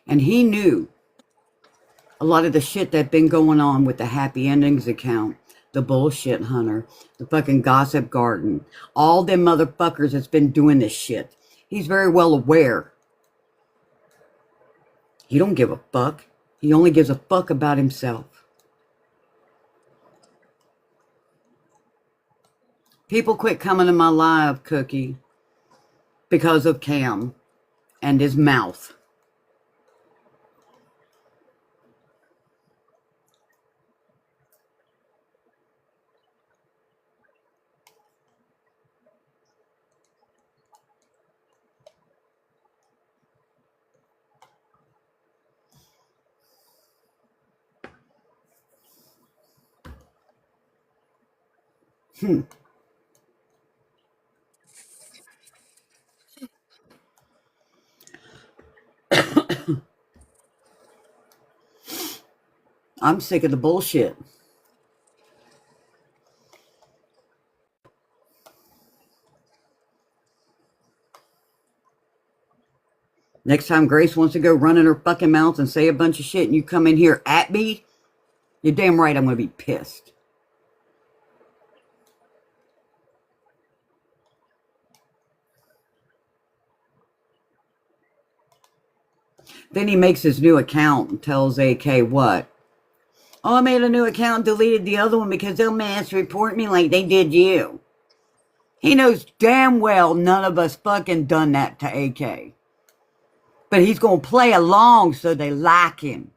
And he knew a lot of the shit that been going on with the Happy Endings account, the Bullshit Hunter, the fucking Gossip Garden, all them motherfuckers that's been doing this shit. He's very well aware. He don't give a fuck. He only gives a fuck about himself. People quit coming to my live, Cookie, because of Cam and his mouth. I'm sick of the bullshit. Next time Grace wants to go running her fucking mouth and say a bunch of shit and you come in here at me, you're damn right I'm going to be pissed. Then he makes his new account and tells AK what? Oh, I made a new account and deleted the other one because they'll mass report me like they did you. He knows damn well none of us fucking done that to AK. But he's going to play along so they like him.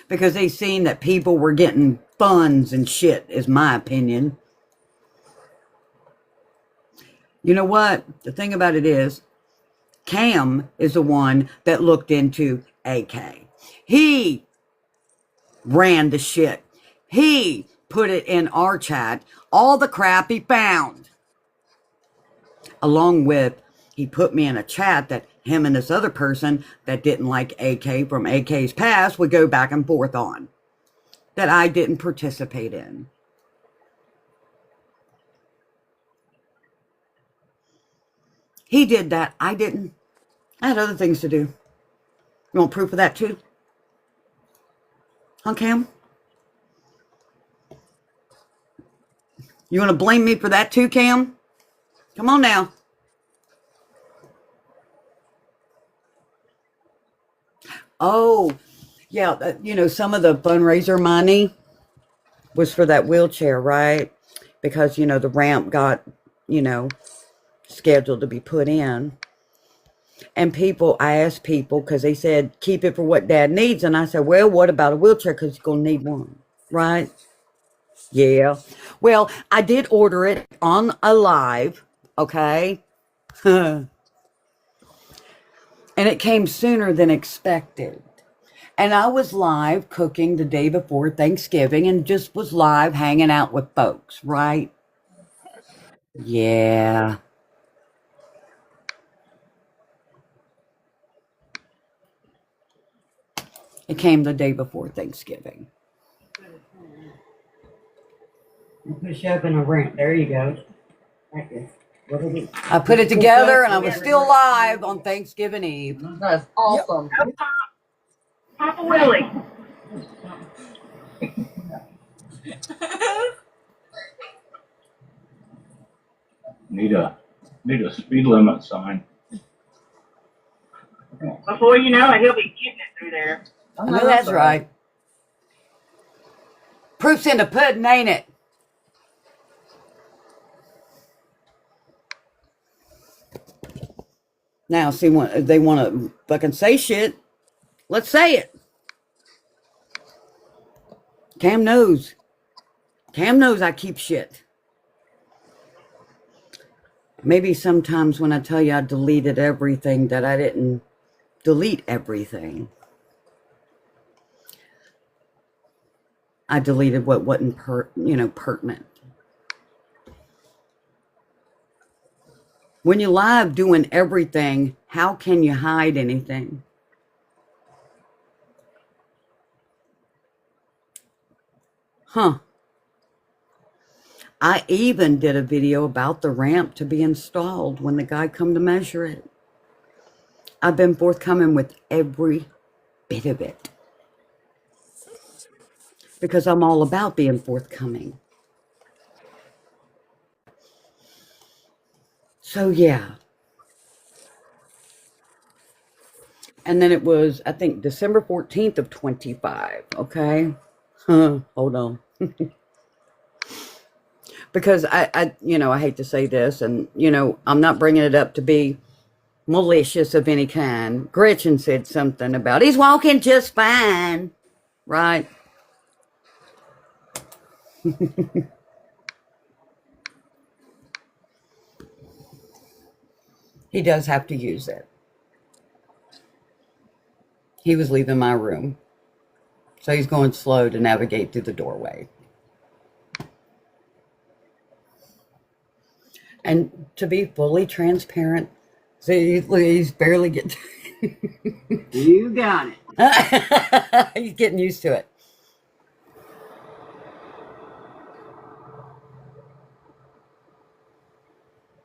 Because they seen that people were getting funds and shit, is my opinion. You know what? The thing about it is, Cam is the one that looked into AK. He ran the shit. He put it in our chat, all the crap he found. Along with, he put me in a chat that him and this other person that didn't like AK from AK's past would go back and forth on. That I didn't participate in. He did that. I didn't. I had other things to do. You want proof of that too? Huh, Cam? You want to blame me for that too, Cam? Come on now. Oh, yeah. Some of the fundraiser money was for that wheelchair, right? Because, the ramp got, scheduled to be put in. And I asked people, because they said, keep it for what Dad needs. And I said, well, what about a wheelchair? Because he's going to need one, right? Yeah. Well, I did order it on a live, okay? And it came sooner than expected. And I was live cooking the day before Thanksgiving and just was live hanging out with folks, right? Yeah. It came the day before Thanksgiving. Push up in a ramp. There you go. Thank you. I put it together and I was still live on Thanksgiving Eve. That's awesome. Yep. Papa Willie. Need a speed limit sign. Before you know it, he'll be getting it through there. I know that's right. Proof's in the pudding, ain't it? Now, see, when they want to fucking say shit, let's say it. Cam knows. Cam knows I keep shit. Maybe sometimes when I tell you I deleted everything, that I didn't delete everything. I deleted what wasn't pertinent. When you're live doing everything, how can you hide anything? Huh. I even did a video about the ramp to be installed when the guy come to measure it. I've been forthcoming with every bit of it. Because I'm all about being forthcoming. So, yeah. And then it was, I think, December 14th of 25, okay? Hold on. Because I hate to say this, and, I'm not bringing it up to be malicious of any kind. Gretchen said something about, he's walking just fine, right? He does have to use it. He was leaving my room. So he's going slow to navigate through the doorway. And to be fully transparent, see, he's barely getting... You got it. He's getting used to it.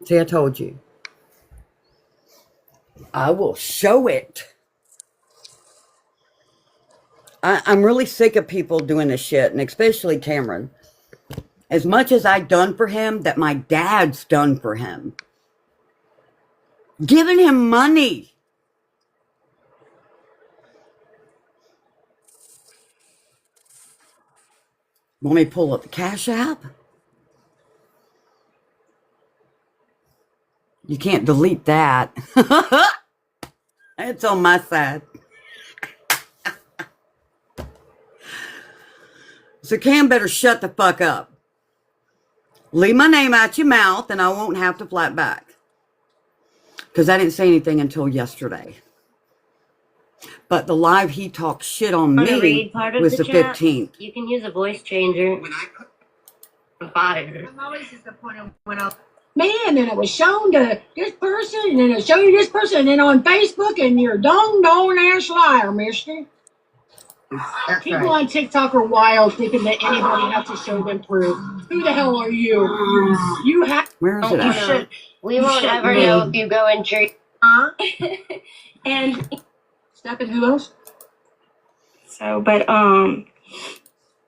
See, I told you. I will show it. I'm really sick of people doing this shit, and especially Cameron. As much as I done for him, that my dad's done for him. Giving him money. Want me to pull up the Cash App? You can't delete that. It's on my side. So Cam better shut the fuck up. Leave my name out your mouth and I won't have to flat back. Because I didn't say anything until yesterday. But the live he talked shit on me was the 15th. You can use a voice changer. When I put fire. I'm always disappointed when I... Man, and it was shown to this person, and then it showed you this person, and then on Facebook, and you're a ass liar, mister. That's People right. on TikTok are wild, thinking that anybody has to show them proof. Who the hell are you? You have... Where is it at? We won't ever know if you go in church. Huh? And Step and who else? so, but,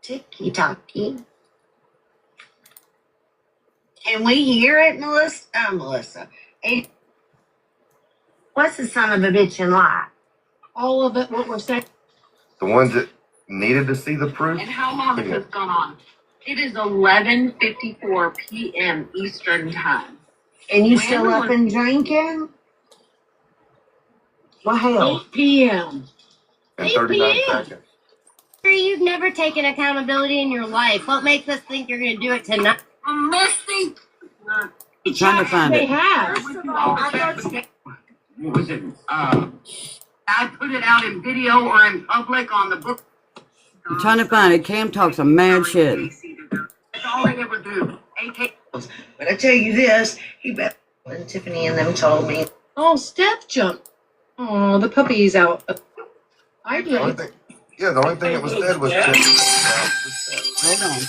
Ticky-tocky. Can we hear it, Melissa? Melissa. And what's the son of a bitch and lie? All of it, what we're saying. The ones that needed to see the proof. And how long has this gone on? It is 11:54 p.m. Eastern Time. And you still up and drinking? Well, hell. 8 p.m. And 39 seconds. you've never taken accountability in your life. What makes us think you're going to do it tonight? Misty! I'm trying to find They it. have. First of all, what was it? I put it out in video or in public on the book. I'm trying to find it. Cam talks some mad shit. That's all they ever do. AK. But I tell you this, he bet when Tiffany and them told me. Oh, Steph jumped. Oh, the puppy's out. I The only did. thing, the only thing that was said was Hold on.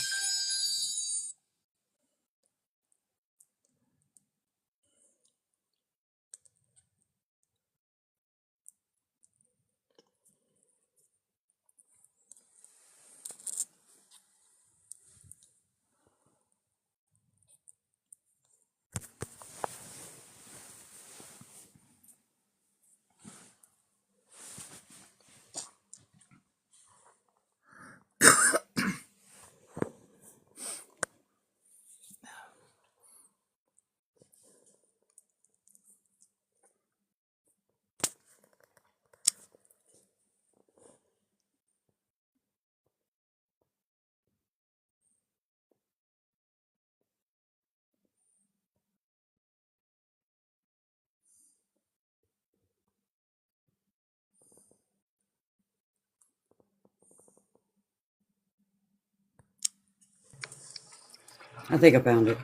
I think I found it.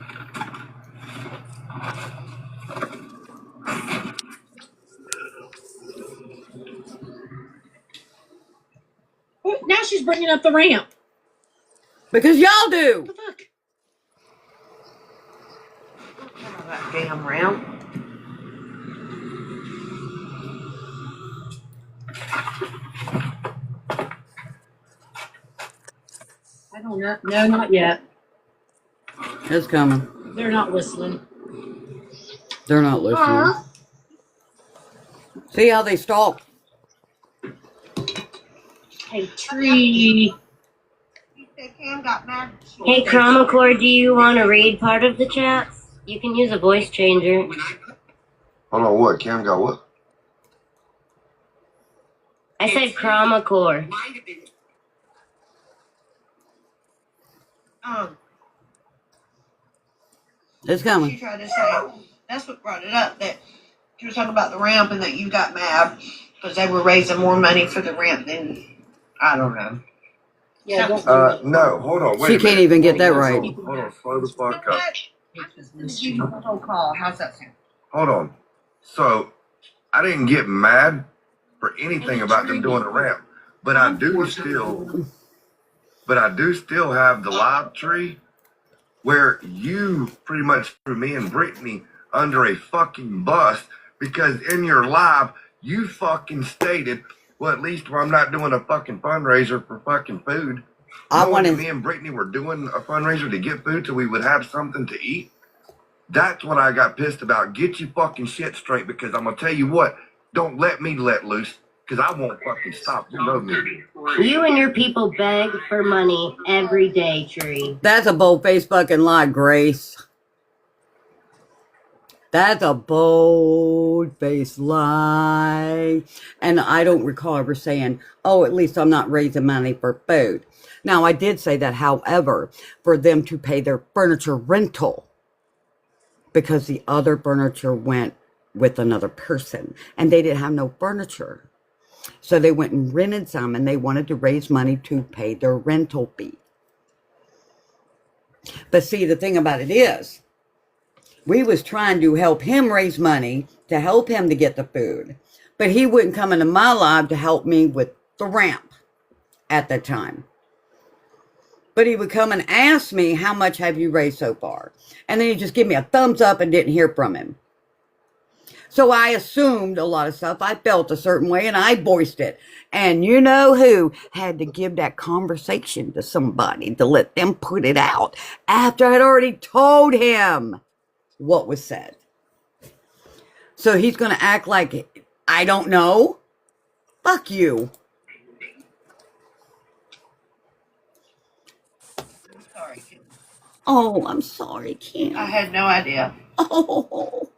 Now she's bringing up the ramp. Because y'all do. Look. That damn ramp. I don't know. No, not yet. It's coming. They're not listening. They're not listening. See how they stalk? Hey, tree. Cam got mad. Hey, Chromacore, do you want to read part of the chats? You can use a voice changer. Hold on, what? Cam got what? I said Chromacore. It's coming. She tried to say, that's what brought it up, that you were talking about the ramp and that you got mad because they were raising more money for the ramp than, I don't know. Yeah, don't No, hold on, wait She a can't minute. even get that right. Hold on, slow the fuck up. I'm just going to give you the whole call. How's that sound? Hold on. So, I didn't get mad for anything about them doing the ramp, but I do still have the live tree where you pretty much threw me and Brittany under a fucking bus because in your live, you fucking stated, well, at least I'm not doing a fucking fundraiser for fucking food. I Knowing wanted- that me and Brittany were doing a fundraiser to get food so we would have something to eat. That's what I got pissed about. Get your fucking shit straight because I'm going to tell you what, don't let me let loose because I won't fucking stop. You know me. You and your people beg for money every day, Tree. That's a bold-faced fucking lie, Grace. That's a bold-faced lie. And I don't recall ever saying, oh, at least I'm not raising money for food. Now, I did say that, however, for them to pay their furniture rental because the other furniture went with another person and they didn't have no furniture. So they went and rented some and they wanted to raise money to pay their rental fee. But see, the thing about it is, we was trying to help him raise money to help him to get the food. But he wouldn't come into my live to help me with the ramp at the time. But he would come and ask me, how much have you raised so far? And then he'd just give me a thumbs up and didn't hear from him. So I assumed a lot of stuff. I felt a certain way and I voiced it. And you know who had to give that conversation to somebody to let them put it out after I had already told him what was said. So he's going to act like, I don't know. Fuck you. Sorry. Oh, I'm sorry, Kim. I had no idea. Oh.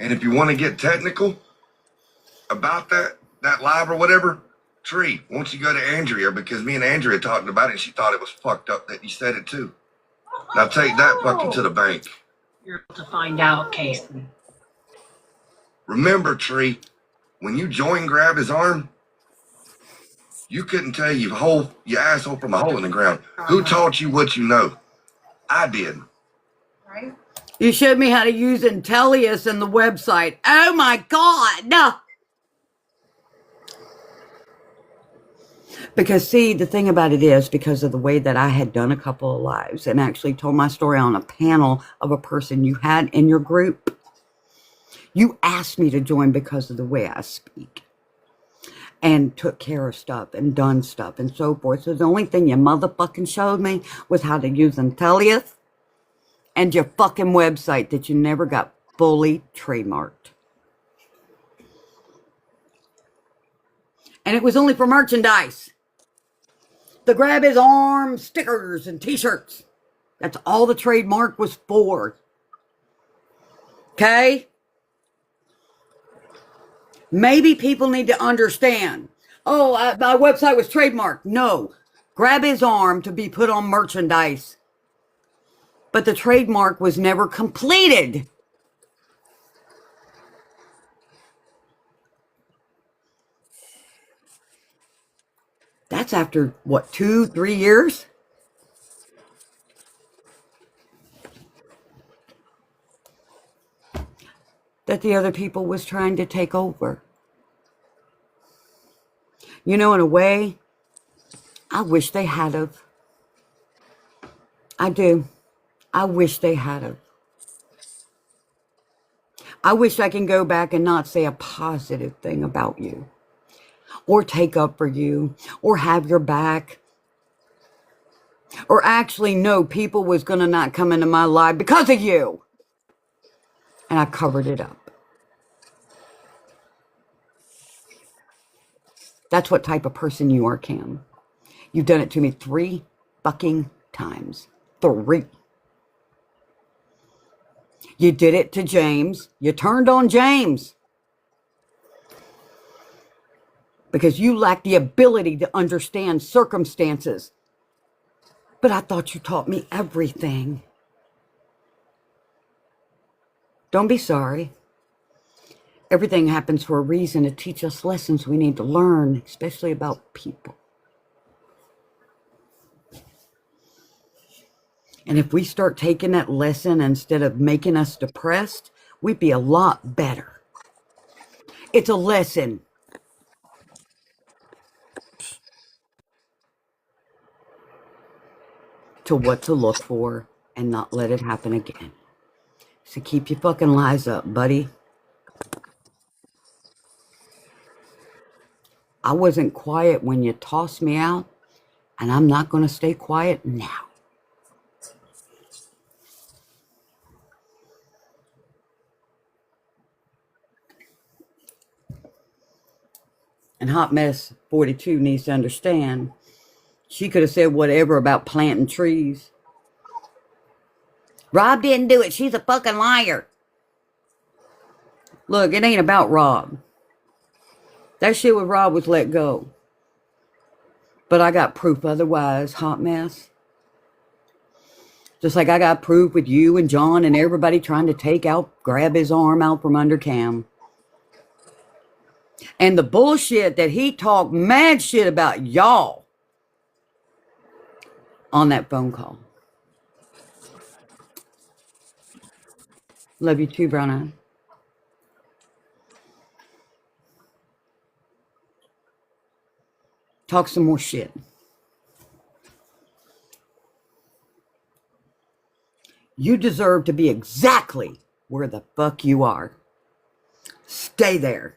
And if you want to get technical about that live or whatever, Tree, won't you go to Andrea? Because me and Andrea talked about it and she thought it was fucked up that you said it too. Now take that fucking to the bank. You're able to find out, Casey. Remember, Tree, when you joined Grab His Arm, you couldn't tell your asshole from a hole in the ground. Who taught you what you know? I did. Right? You showed me how to use Intellius and the website. Oh my God. No. Because see, the thing about it is, because of the way that I had done a couple of lives and actually told my story on a panel of a person you had in your group, you asked me to join because of the way I speak and took care of stuff and done stuff and so forth. So the only thing you motherfucking showed me was how to use Intellius and your fucking website that you never got fully trademarked. And it was only for merchandise. The Grab His Arm stickers and t-shirts. That's all the trademark was for. Okay? Maybe people need to understand. Oh, my website was trademarked. No. Grab His Arm to be put on merchandise. But the trademark was never completed. That's after, what, 2-3 years? That the other people was trying to take over. You know, in a way, I wish they had of. I do. I wish they had of. I wish I can go back and not say a positive thing about you, or take up for you, or have your back, or actually know people was going to not come into my life because of you. And I covered it up. That's what type of person you are, Cam. You've done it to me 3 fucking times. 3. You did it to James. You turned on James. Because you lack the ability to understand circumstances. But I thought you taught me everything. Don't be sorry. Everything happens for a reason to teach us lessons we need to learn, especially about people. And if we start taking that lesson instead of making us depressed, we'd be a lot better. It's a lesson. To what to look for and not let it happen again. So keep your fucking lies up, buddy. I wasn't quiet when you tossed me out, and I'm not going to stay quiet now. And Hot Mess 42 needs to understand, she could have said whatever about planting trees. Rob didn't do it. She's a fucking liar. Look, it ain't about Rob. That shit with Rob was let go. But I got proof otherwise, Hot Mess. Just like I got proof with you and John and everybody trying to grab his arm out from under Cam. And the bullshit that he talked mad shit about y'all on that phone call. Love you too, Brown Eye. Talk some more shit. You deserve to be exactly where the fuck you are. Stay there.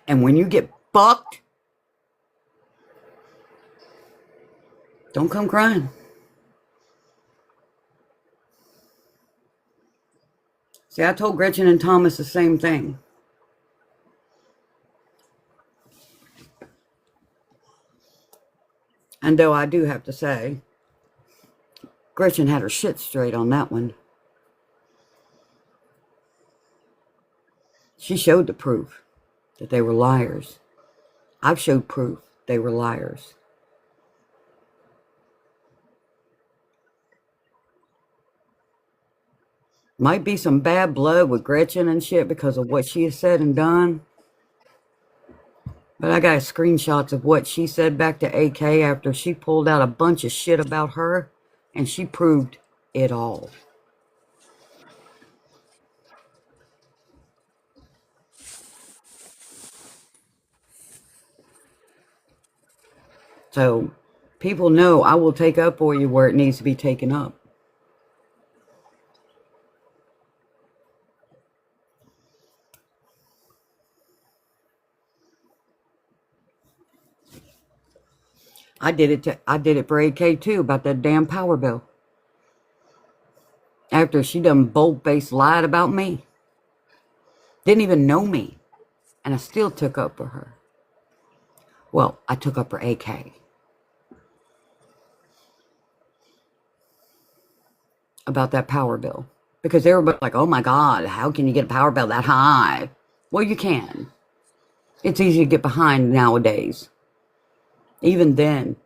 And when you get fucked, don't come crying. See, I told Gretchen and Thomas the same thing. And though I do have to say, Gretchen had her shit straight on that one. She showed the proof that they were liars. I've showed proof they were liars. Might be some bad blood with Gretchen and shit because of what she has said and done. But I got screenshots of what she said back to AK after she pulled out a bunch of shit about her, and she proved it all. So people know I will take up for you where it needs to be taken up. I did it for AK too about that damn power bill. After she done bold-faced lied about me. Didn't even know me. And I still took up for her. Well, I took up for AK. About that power bill. Because everybody's like, oh my God, how can you get a power bill that high? Well, you can. It's easy to get behind nowadays. Even then,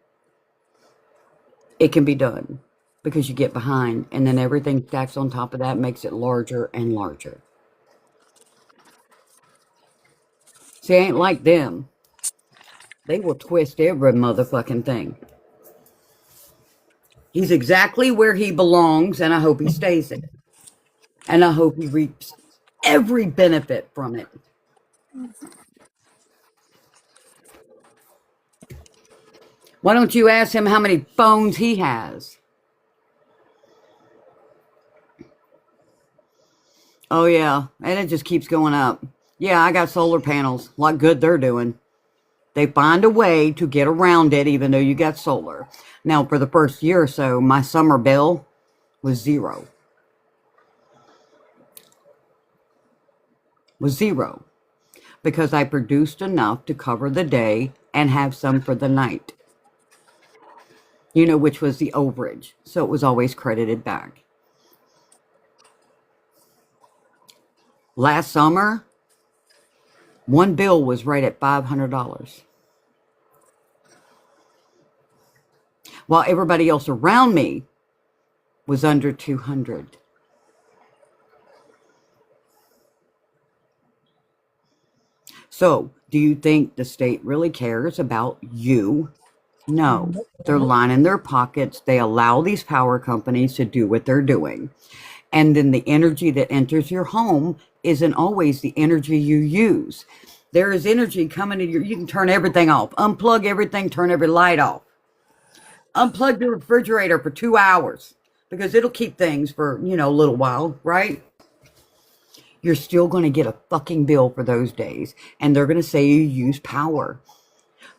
it can be done because you get behind and then everything stacks on top of that makes it larger and larger. See, I ain't like them. They will twist every motherfucking thing. He's exactly where he belongs, and I hope he stays there. And I hope he reaps every benefit from it. Why don't you ask him how many phones he has? Oh, yeah. And it just keeps going up. Yeah, I got solar panels. What good they're doing. They find a way to get around it even though you got solar. Now, for the first year or so, my summer bill was zero. Was zero. Because I produced enough to cover the day and have some for the night. You know, which was the overage. So it was always credited back. Last summer, one bill was right at $500. While everybody else around me was under $200. So, do you think the state really cares about you? No, they're lining their pockets. They allow these power companies to do what they're doing. And then the energy that enters your home isn't always the energy you use. There is energy coming in you can turn everything off. Unplug everything, turn every light off. Unplug the refrigerator for 2 hours because it'll keep things for, a little while, right? You're still going to get a fucking bill for those days. And they're going to say you use power.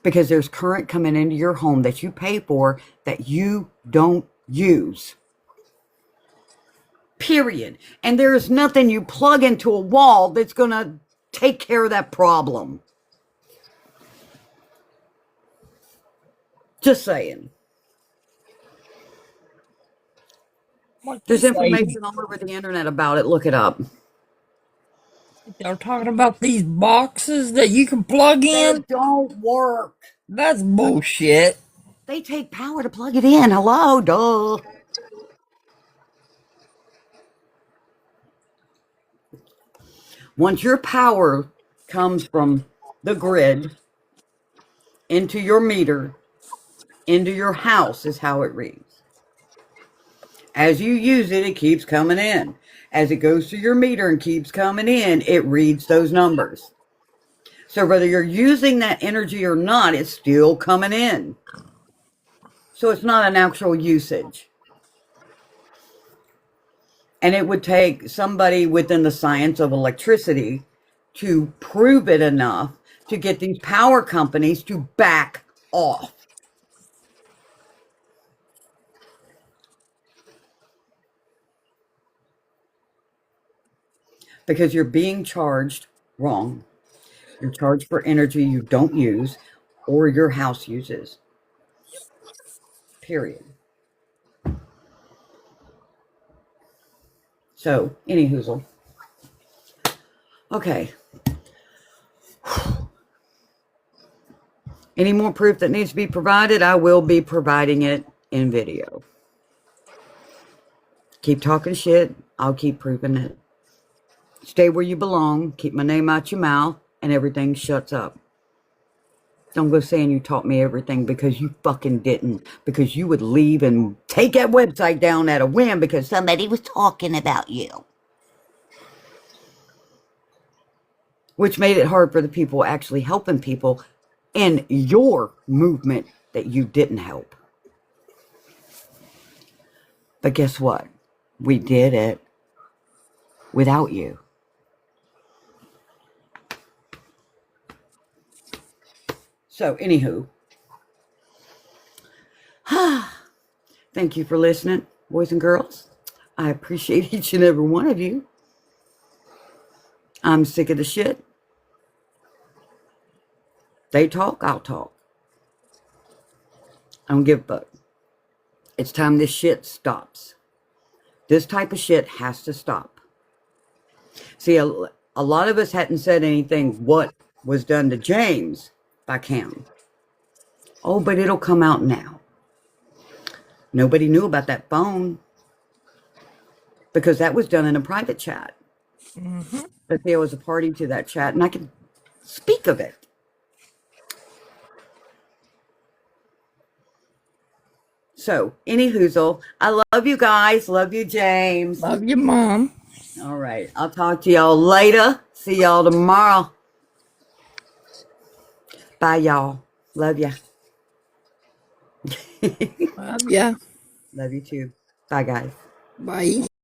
Because there's current coming into your home that you pay for that you don't use. Period. And there is nothing you plug into a wall that's going to take care of that problem. Just saying. There's information all over the internet about it. Look it up. They're talking about these boxes that you can plug in. They don't work. That's bullshit. They take power to plug it in. Hello, duh. Once your power comes from the grid into your meter, into your house is how it reads. As you use it, it keeps coming in. As it goes through your meter and keeps coming in, it reads those numbers. So whether you're using that energy or not, it's still coming in. So it's not an actual usage. And it would take somebody within the science of electricity to prove it enough to get these power companies to back off. Because you're being charged wrong. You're charged for energy you don't use or your house uses. Period. So, any hoozle. Okay. Any more proof that needs to be provided, I will be providing it in video. Keep talking shit, I'll keep proving it. Stay where you belong, keep my name out your mouth, and everything shuts up. Don't go saying you taught me everything, because you fucking didn't. Because you would leave and take that website down at a whim because somebody was talking about you. Which made it hard for the people actually helping people in your movement that you didn't help. But guess what? We did it without you. So, anywho. Thank you for listening, boys and girls. I appreciate each and every one of you. I'm sick of the shit. They talk, I'll talk. I don't give a fuck. It's time this shit stops. This type of shit has to stop. See, a lot of us hadn't said anything what was done to James by Cam. Oh, but it'll come out now. Nobody knew about that phone because that was done in a private chat. Mm-hmm. But there was a party to that chat, and I can speak of it. So, any hoozle, I love you guys. Love you, James. Love you, Mom. All right. I'll talk to y'all later. See y'all tomorrow. Bye, y'all. Love ya. Love ya. Love you too. Bye, guys. Bye.